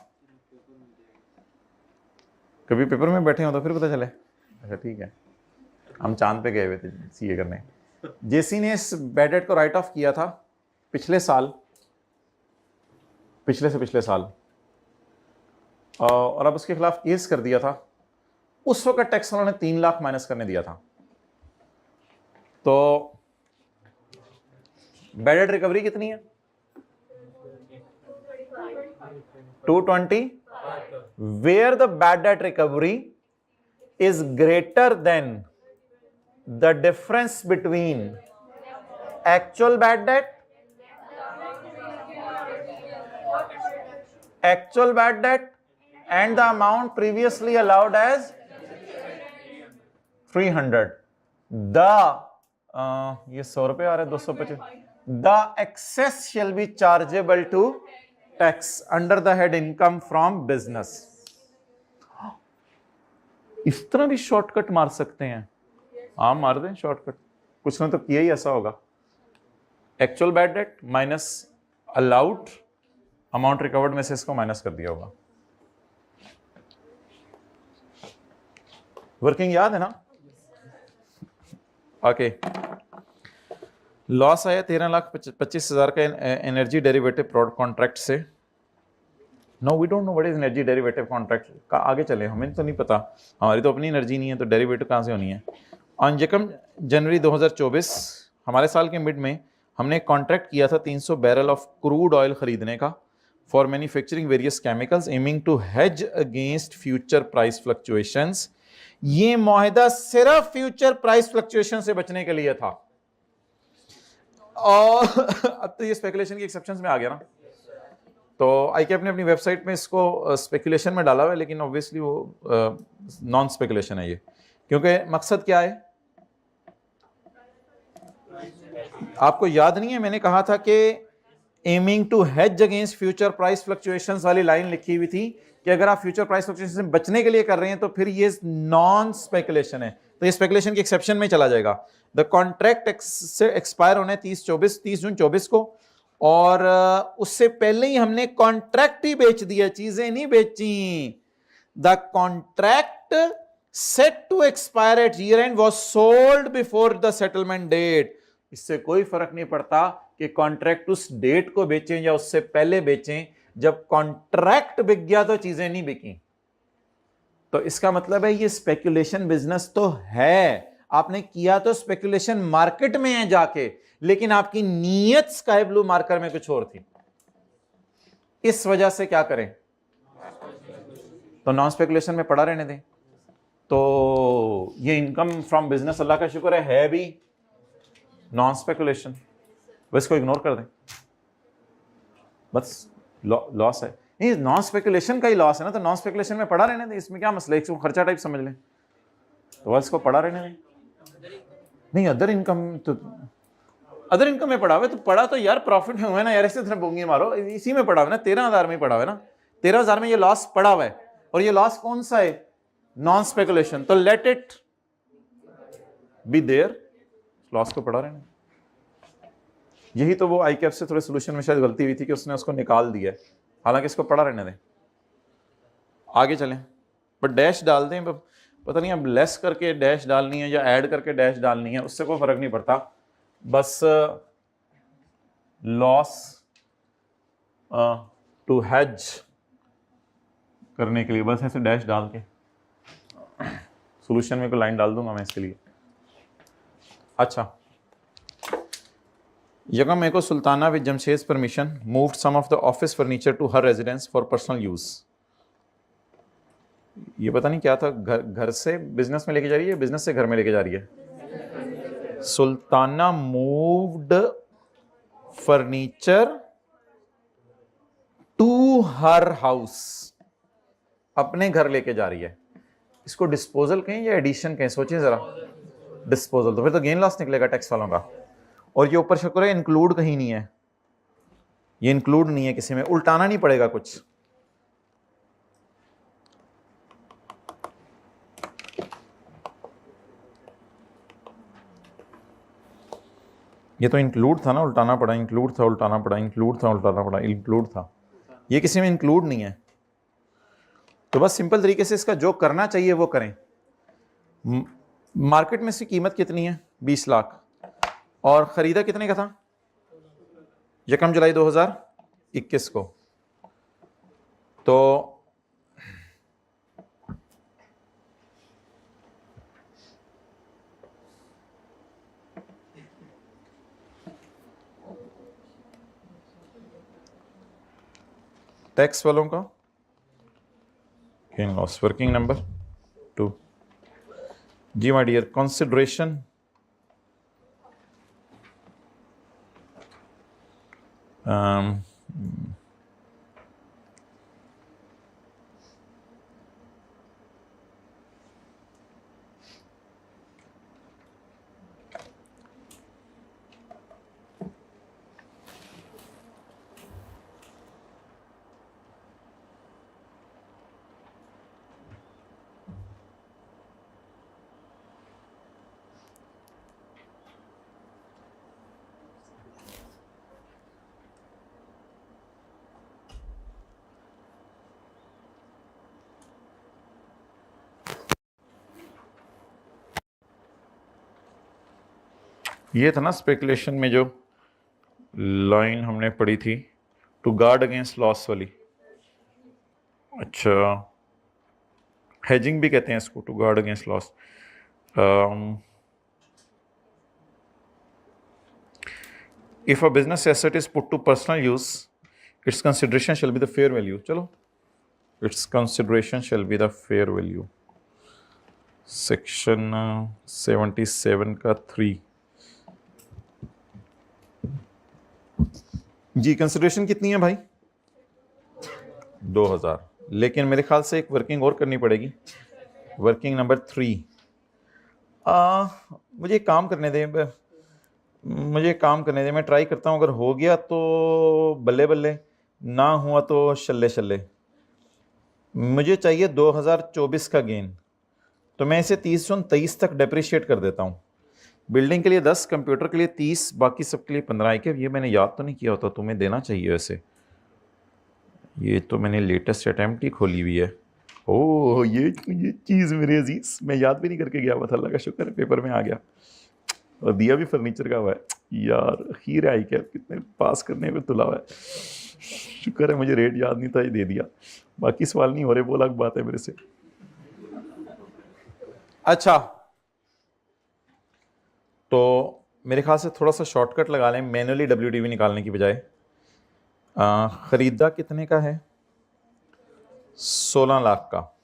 कभी पेपर में बैठे हो तो फिर पता चले। अच्छा ठीक है, हम चांद पे गए हुए थे सीए करने। जेसी ने इस बैड डेट को राइट ऑफ किया था पिछले साल, पिछले से पिछले साल, और अब उसके खिलाफ केस कर दिया था। उस वक्त टैक्स उन्होंने 3 लाख माइनस करने दिया था। तो बैड डेट रिकवरी कितनी है? 220, where the bad debt recovery is greater than the difference between actual bad debt and the amount previously allowed as 300. ये 100 रुपए आ रहे, 225। The excess shall be chargeable to tax under the head income from business. इस तरह भी shortcut मार सकते हैं। आप मार दें शॉर्टकट, कुछ ने तो किया ही ऐसा होगा। Actual bad debt minus allowed amount recovered में से इसको माइनस कर दिया होगा। वर्किंग याद है ना? ओके, लॉस आया 13,25,000 का एनर्जी डेरिवेटिव प्रोडक्ट कॉन्ट्रैक्ट से। No we don't know what is energy derivative contract का, आगे चले, हमें तो नहीं पता, हमारी तो अपनी एनर्जी नहीं है तो डेरिवेटिव कहाँ से होनी है। ऑन जनवरी 2024 हमारे साल के मिड में हमने एक कॉन्ट्रैक्ट किया था 300 बैरल ऑफ क्रूड ऑयल खरीदने का for manufacturing various chemicals aiming to hedge against future price fluctuations. ये मुआहदा सिर्फ फ्यूचर प्राइस फ्लक्चुएशन से बचने के लिए था। और अब तो ये स्पेकुलेशन की एक्सेप्शंस में आ गया ना, तो आईकैप ने अपनी वेबसाइट में इसको स्पेकुलेशन में डाला हुआ है, लेकिन ऑब्वियसली वो नॉन स्पेकुलेशन है ये, क्योंकि मकसद क्या है आपको याद नहीं है? मैंने कहा था कि aiming to hedge against future price fluctuations वाली लाइन लिखी हुई थी कि अगर आप फ्यूचर प्राइस फ्लक्चुएशन से बचने के लिए कर रहे हैं तो फिर ये नॉन स्पेकुलेशन है, तो ये स्पेकुलेशन के एक्सेप्शन में चला जाएगा। द कॉन्ट्रैक्ट से एक्सपायर होने 30 जून 24 को, और उससे पहले ही हमने कॉन्ट्रैक्ट ही बेच दिया, चीजें नहीं बेची। The contract set to expire at year end was sold before the settlement date. इससे कोई फर्क नहीं पड़ता कि कॉन्ट्रैक्ट उस डेट को बेचें या उससे पहले बेचें, जब कॉन्ट्रैक्ट बिक गया तो चीजें नहीं बिकी। तो इसका मतलब है ये स्पेकुलेशन बिजनेस तो है, आपने किया तो स्पेकुलेशन मार्केट में है जाके, लेकिन आपकी नीयत स्काई ब्लू मार्कर में कुछ और थी। इस वजह से क्या करें, तो नॉन स्पेकुलेशन में पड़ा रहने दें। तो ये इनकम फ्रॉम बिजनेस अल्लाह का शुक्र है भी नॉन स्पेकुलेशन, बस को इग्नोर कर दें, बस लॉस है। नहीं, नॉन स्पेकुलेशन का ही लॉस है ना, तो नॉन स्पेकुलेशन में पड़ा रहने दें, इसमें क्या मसला है, इसको खर्चा टाइप समझ लें, तो बस को पड़ा रहने दें। नहीं अदर इनकम, तो अदर इनकम में पड़ा हुआ है तो पड़ा तो यार प्रॉफिट में हुआ है ना यार, इससे बोंगी मारो, इसी में पड़ा हुआ है ना, 13,000 में पड़ा हुआ है ना, 13,000 में ये लॉस पड़ा हुआ है, और ये लॉस कौन सा है, नॉन स्पेकुलेशन, तो let it be there, loss को पड़ा रहने। यही तो वो आईकैप से थोड़े सोल्यूशन में शायद गलती हुई थी कि उसने उसको निकाल दिया, हालांकि इसको पड़ा रहने दें। आगे चलें, पर डैश डाल दें, पता नहीं अब लेस करके डैश डालनी है या ऐड करके डैश डालनी है, उससे कोई फर्क नहीं पड़ता, बस लॉस टू हेज करने के लिए बस ऐसे डैश डाल के सॉल्यूशन में कोई लाइन डाल दूंगा मैं इसके लिए। अच्छा, यगम एको Sultana with Jamshed permission moved some of the office furniture to her residence for personal use. ये पता नहीं क्या था, घर से बिजनेस में लेके जा रही है, बिजनेस से घर में लेके जा रही है। Sultana moved furniture to her house, अपने घर लेके जा रही है। इसको डिस्पोजल कहें या एडिशन कहें, सोचिए जरा। डिस्पोजल, तो फिर तो गेन लॉस निकलेगा टैक्स वालों का। और ये ऊपर शुक्र है इंक्लूड कहीं नहीं है, ये इंक्लूड नहीं है किसी में, उल्टाना नहीं पड़ेगा कुछ। ये तो इंक्लूड था ना, उल्टाना पड़ा, इंक्लूड था उल्टाना पड़ा, इंक्लूड था उल्टाना पड़ा, इंक्लूड था, ये किसी में इंक्लूड नहीं है। तो बस सिंपल तरीके से इसका जो करना चाहिए वो करें। मार्केट में इसकी कीमत कितनी है? 20 लाख, और खरीदा कितने का था? 1 जुलाई 2021 को। तो टैक्स वालों का गेन लॉस वर्किंग नंबर 2। जी माय डियर, कंसिडरेशन ये था ना स्पेकुलेशन में जो लाइन हमने पढ़ी थी, टू गार्ड अगेंस्ट लॉस वाली। अच्छा, हेजिंग भी कहते हैं इसको, to guard against loss. If a business asset is put to personal use, its consideration shall be the fair value. चलो, its consideration shall be the fair value, section 77 का 3 जी। Consideration कितनी है भाई? 2000। लेकिन मेरे ख्याल से एक वर्किंग और करनी पड़ेगी, वर्किंग नंबर 3। मुझे एक काम करने दें, मैं ट्राई करता हूँ, अगर हो गया तो बल्ले बल्ले, ना हुआ तो शल्ले शल्ले। मुझे चाहिए 2024 का गेन, तो मैं इसे 30 जून 23 तक डेप्रिशिएट कर देता हूँ। बिल्डिंग के लिए 10, कंप्यूटर के लिए 30, बाकी सब के लिए 15। के ये मैंने याद तो नहीं किया होता, तुम्हें देना चाहिए वैसे। ये तो मैंने लेटेस्ट अटैम्प्ट ही खोली हुई है। ओह, ये चीज़ मेरे अजीज मैं याद भी नहीं करके गया हुआ था, अल्लाह का शुक्र है पेपर में आ गया। और दिया भी फर्नीचर का हुआ है यार, खीर आई क्या, कितने पास करने में तुला हुआ है। शुक्र है मुझे रेट याद नहीं था, ये दे दिया। बाकी सवाल नहीं हो रहे, वो अलग बात है मेरे से। अच्छा, तो मेरे ख्याल से थोड़ा सा शॉर्टकट लगा लें, मैनुअली WDV निकालने की बजाय। खरीदा कितने का है? 16 लाख का।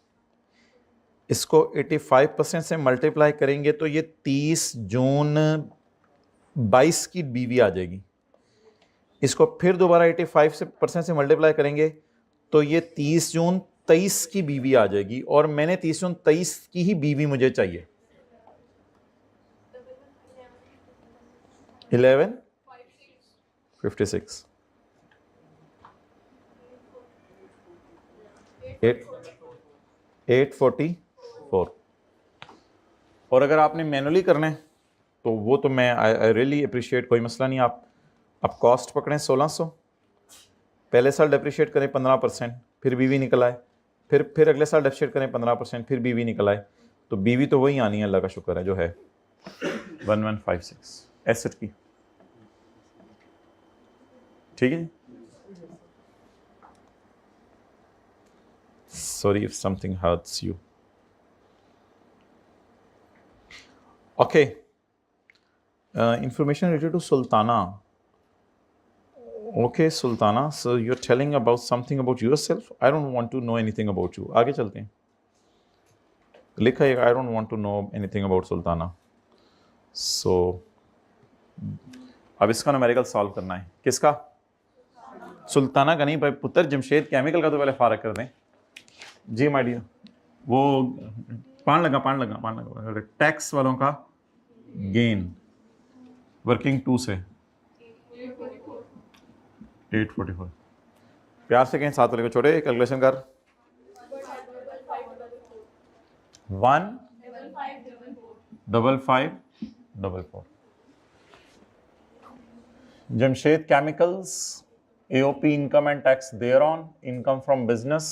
इसको 85% से मल्टीप्लाई करेंगे तो ये 30 जून 22 की BV आ जाएगी। इसको फिर दोबारा 85% से मल्टीप्लाई करेंगे तो ये 30 जून 23 की BV आ जाएगी, और मैंने 30 जून 23 की ही BV मुझे चाहिए। 1156 844। और अगर आपने मैनुअली करना है तो वो तो मैं आई रियली अप्रिशिएट, कोई मसला नहीं। आप कॉस्ट पकड़ें 1600, पहले साल डेप्रिशिएट करें 15%, फिर BV निकल आए, फिर अगले साल डेप्रिशिएट करें 15%, फिर BV निकल आए, तो BV तो वही आनी है, अल्लाह का शुक्र है, जो है 1156 एसेट की। ठीक है, sorry if something hurts you. Okay, information related to Sultana. Okay, Sultana, so you're telling about something about yourself. I don't want to know anything about you. आगे चलते हैं। लिखा है I don't want to know anything about Sultana. So अब इसका numerical solve करना है। किसका? सुल्ताना का नहीं भाई पुत्र, जमशेद केमिकल का तो पहले फारग कर दें। जी माय डियर, वो पान लगा टैक्स वालों का गेन वर्किंग 2 से 844। प्यार से कहीं साथ लेकर छोटे कैलकुलेशन कर। 15544। Jamshed chemicals AOP income and tax thereon, income from business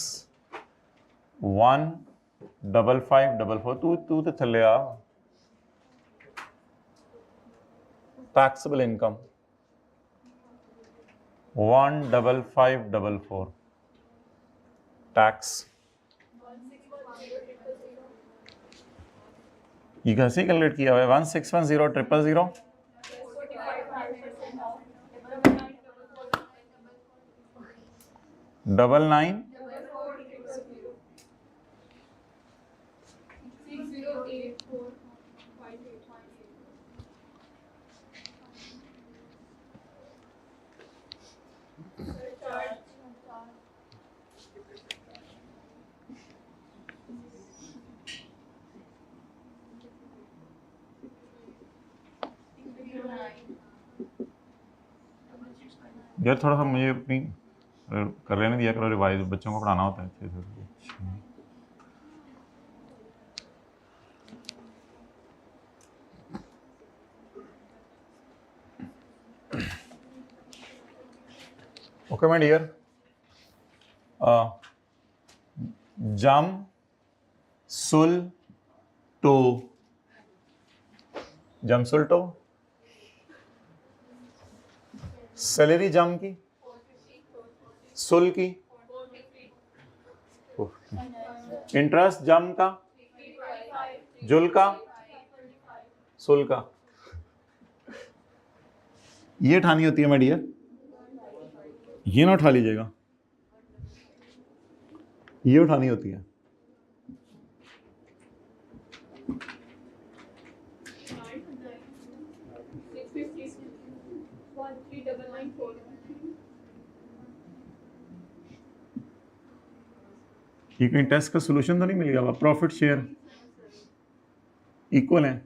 15544। तू तो थले आ। taxable income 15544 tax। ये कैसे कैलकुलेट किया हुआ है? 1610000 99 यार थोड़ा सा मुझे अपनी कर लेने दिया करो रिवाइज, बच्चों को पढ़ाना होता है अच्छे से। ओके माय डियर, जम सुल टो, जमसुल टो सैलरी जम की, सुल की, इंटरेस्ट जम का, जुल का, सुल का। ये उठानी होती है माय डियर, ये ना उठा लीजिएगा, ये उठानी होती है। ये कहीं टेस्ट का सॉल्यूशन तो नहीं मिल गया? प्रॉफिट शेयर इक्वल है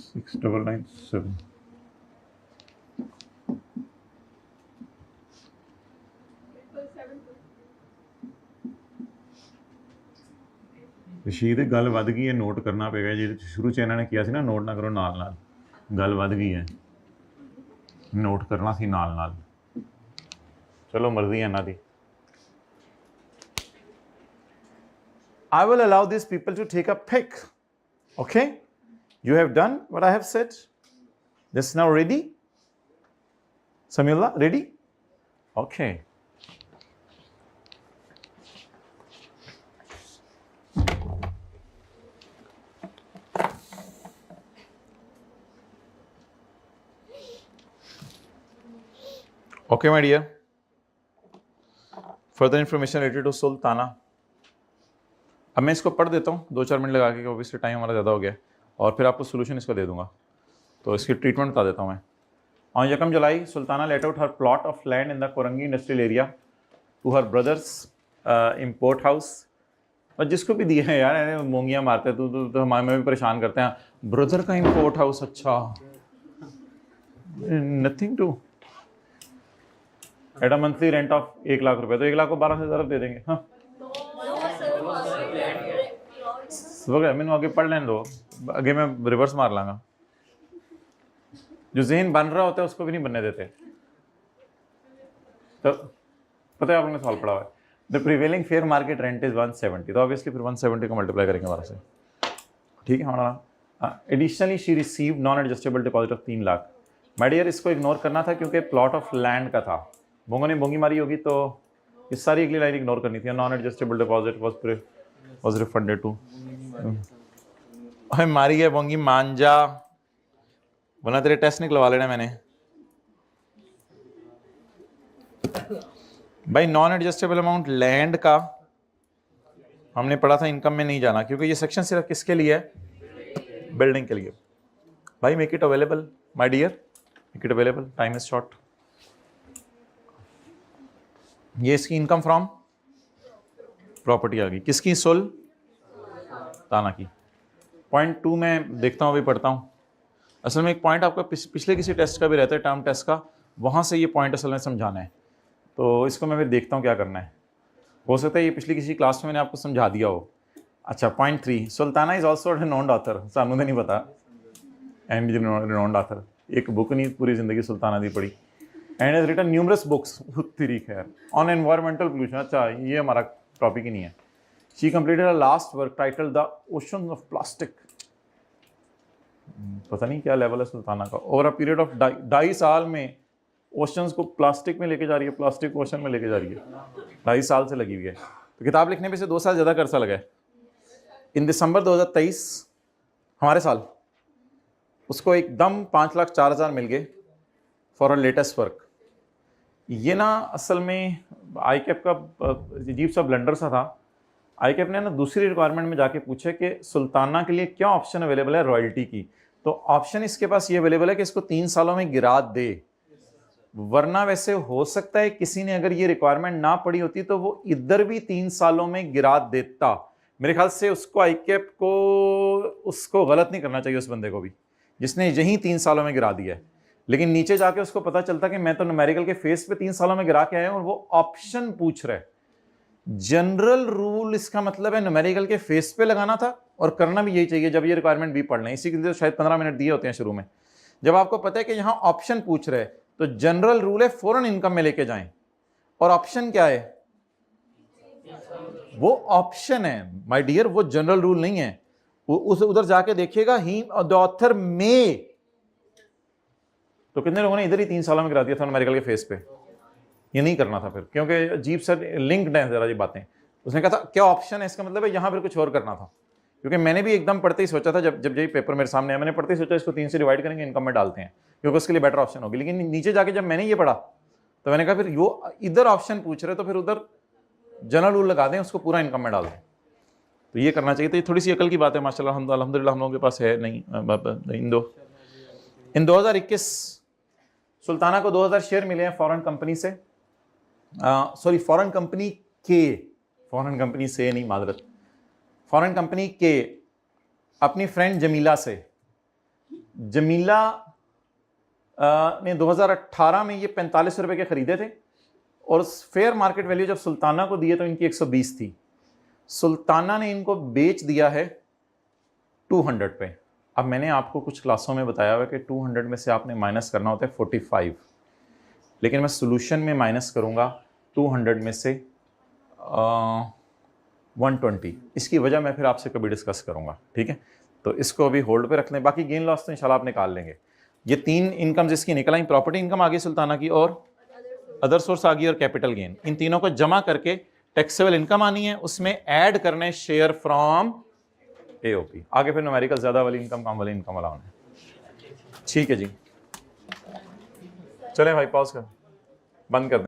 6997। रशीद गल वध गई है, नोट करना पेगा जी। शुरू च इन्होंने किया सी ना, नोट ना करो नाल नाल, गल वध गई है, नोट करना सी नाल नाल। चलो मर्जी है इन्हां दी। I will allow these people to take a pic. Okay? You have done what I have said. Just now ready? Samyullah, ready? Okay. Okay, my dear. Further information related to Sultana. अब मैं इसको पढ़ देता हूँ 2-4 मिनट लगा के, obviously time हमारा ज़्यादा हो गया, और फिर आपको सोल्यूशन इसका दे दूंगा। तो इसकी ट्रीटमेंट बता देता हूँ मैं। On 1 July Sultana let out her plot of land in the Korangi industrial area to her brothers import house. और जिसको भी दिए हैं यार, मोंगियाँ मारते हैं तो हमारे में भी परेशान करते हैं। ब्रदर का इम्पोर्ट हाउस, अच्छा, nothing to at a monthly rent of 1 lakh rupees, तो 1 लाख को 12,000 दे देंगे। हाँ मैंने आगे पढ़ लेने दो, आगे मैं रिवर्स मार लांगा। जो ज़हन बन रहा होता है उसको भी नहीं बनने देते। तो पता है आपने सवाल पढ़ा हुआ है, the prevailing fair market rent is 170, तो ऑब्वियसली फिर 170 को मल्टीप्लाई करेंगे 12 से। ठीक है हमारा। Additionally she receive non adjustable deposit of 3 lakh. My dear, इसको इग्नोर करना था क्योंकि प्लॉट ऑफ लैंड का था। बोंगो ने बोंगी मारी होगी तो इस सारी अगली लाइन इग्नोर करनी थी। Non adjustable deposit was refunded to. मारी है बोंगी मांझा, वरना तेरे टेस्ट निकलवा लेना मैंने। भाई नॉन एडजस्टेबल अमाउंट लैंड का हमने पढ़ा था, इनकम में नहीं जाना क्योंकि ये सेक्शन सिर्फ किसके लिए है? बिल्डिंग के लिए। भाई make it available my dear, make it available, time is short. ये इसकी इनकम फ्रॉम प्रॉपर्टी आ गई, किसकी? सुल्ताना की। पॉइंट 2 में देखता हूँ, अभी पढ़ता हूँ। असल में एक पॉइंट आपका पिछले किसी टेस्ट का भी रहता है, टर्म टेस्ट का, वहाँ से ये पॉइंट असल में समझाना है, तो इसको मैं फिर देखता हूँ क्या करना है। हो सकता है ये पिछली किसी क्लास में मैंने आपको समझा दिया हो। अच्छा, point 3, Sultana is also renowned author. सानू तो नहीं पता एंड रिनोन्ड ऑथर, एक बुक नहीं पूरी जिंदगी सुल्ताना दी पढ़ी, and has written numerous books तेरी खैर ऑन एनवायरमेंटल पोल्यूशन। अच्छा, ये हमारा टॉपिक ही नहीं है। She completed a last work title the ocean of plastic. पता नहीं क्या लेवल है सुल्ताना का। ओवर अ पीरियड ऑफ 2.5 साल में ओशंस को प्लास्टिक में लेके जा रही है, प्लास्टिक ओशन में लेके जा रही है। 2.5 साल से लगी हुई है, तो किताब लिखने में से 2 साल ज़्यादा अरसा लगा है। इन दिसंबर 2023 हमारे साल उसको एकदम 5,04,000 मिल गए फॉर अ लेटेस्ट वर्क। ये ना असल में आईकैप का अजीब सा ब्लंडर सा था। आईकैप ने ना दूसरी रिक्वायरमेंट में जाके पूछे कि सुल्ताना के लिए क्या ऑप्शन अवेलेबल है रॉयल्टी की, तो ऑप्शन इसके पास ये अवेलेबल है कि इसको 3 सालों में गिरा दे, वरना वैसे हो सकता है किसी ने अगर ये रिक्वायरमेंट ना पड़ी होती तो वो इधर भी 3 सालों में गिरा देता। मेरे ख्याल से उसको आईकैप को उसको गलत नहीं करना चाहिए, उस बंदे को भी जिसने यही 3 सालों में गिरा दिया है। लेकिन नीचे जाके उसको पता चलता कि मैं तो न्यूमेरिकल के फेस पे 3 सालों में गिरा के आया हूं और वो ऑप्शन पूछ रहा है। जनरल रूल इसका मतलब है न्यूमेरिकल के फेस पे लगाना था, और करना भी यही चाहिए जब ये रिक्वायरमेंट भी पढ़ लें। इसी के लिए शायद 15 मिनट दिए होते हैं शुरू में। जब आपको पता है कि यहाँ ऑप्शन पूछ रहे हैं तो जनरल रूल है फॉरेन इनकम में लेके जाएं, और ऑप्शन क्या है? वो ऑप्शन है माय डियर, वो जनरल रूल नहीं है। उस उधर जाके देखिएगा ही द ऑथर में, तो कितने लोगों ने इधर ही 3 सालों में गिरा दिया था न्यूमेरिकल के फेस पे। ये नहीं करना था फिर, क्योंकि अजीब सा लिंक्ड है जरा ये बातें। उसने कहा था क्या ऑप्शन है, इसका मतलब है यहां फिर कुछ और करना था। क्योंकि मैंने भी एकदम पढ़ते ही सोचा था, जब यही पेपर मेरे सामने आया मैंने पढ़ते ही सोचा इसको 3 से डिवाइड करेंगे, इनकम में डालते हैं क्योंकि उसके लिए बेटर ऑप्शन होगी। लेकिन नीचे जाके जब मैंने ये पढ़ा तो मैंने कहा फिर यो इधर ऑप्शन पूछ रहे तो फिर उधर जनरल रूल लगा दें, उसको पूरा इनकम में डाल दें। तो ये करना चाहिए। तो ये थोड़ी सी अकल की बात है माशाल्लाह अल्हम्दुलिल्लाह हम लोगों के पास है नहीं। इन 2021 सुल्ताना को 2000 शेयर मिले हैं फॉरेन कंपनी से, सॉरी फॉरेन कंपनी से नहीं, मादरत, फॉरेन कंपनी के अपनी फ्रेंड जमीला से। जमीला ने 2018 में ये 45 रुपए के खरीदे थे और फेयर मार्केट वैल्यू जब सुल्ताना को दिए तो इनकी 120 थी। सुल्ताना ने इनको बेच दिया है 200 पे। अब मैंने आपको कुछ क्लासों में बताया हुआ कि 200 में से आपने माइनस करना होता है 45, लेकिन मैं सोल्यूशन में माइनस करूंगा 200 में से 120। इसकी वजह मैं फिर आपसे कभी डिस्कस करूंगा, ठीक है? तो इसको अभी होल्ड पे रख लें। बाकी गेन लॉस तो इंशाल्लाह आप निकाल लेंगे। ये 3 इनकम जिसकी निकल आई, प्रॉपर्टी इनकम आ गई सुल्ताना की, और अदर सोर्स आ गई, और कैपिटल गेन। इन तीनों को जमा करके टैक्सेबल इनकम आनी है, उसमें ऐड करने शेयर फ्रॉम एओपी। आगे फिर न्यूमेरिकल ज्यादा वाली इनकम कम वाली इनकम वाला होना है। ठीक है जी, चलें भाई, पॉज कर, बंद कर दें।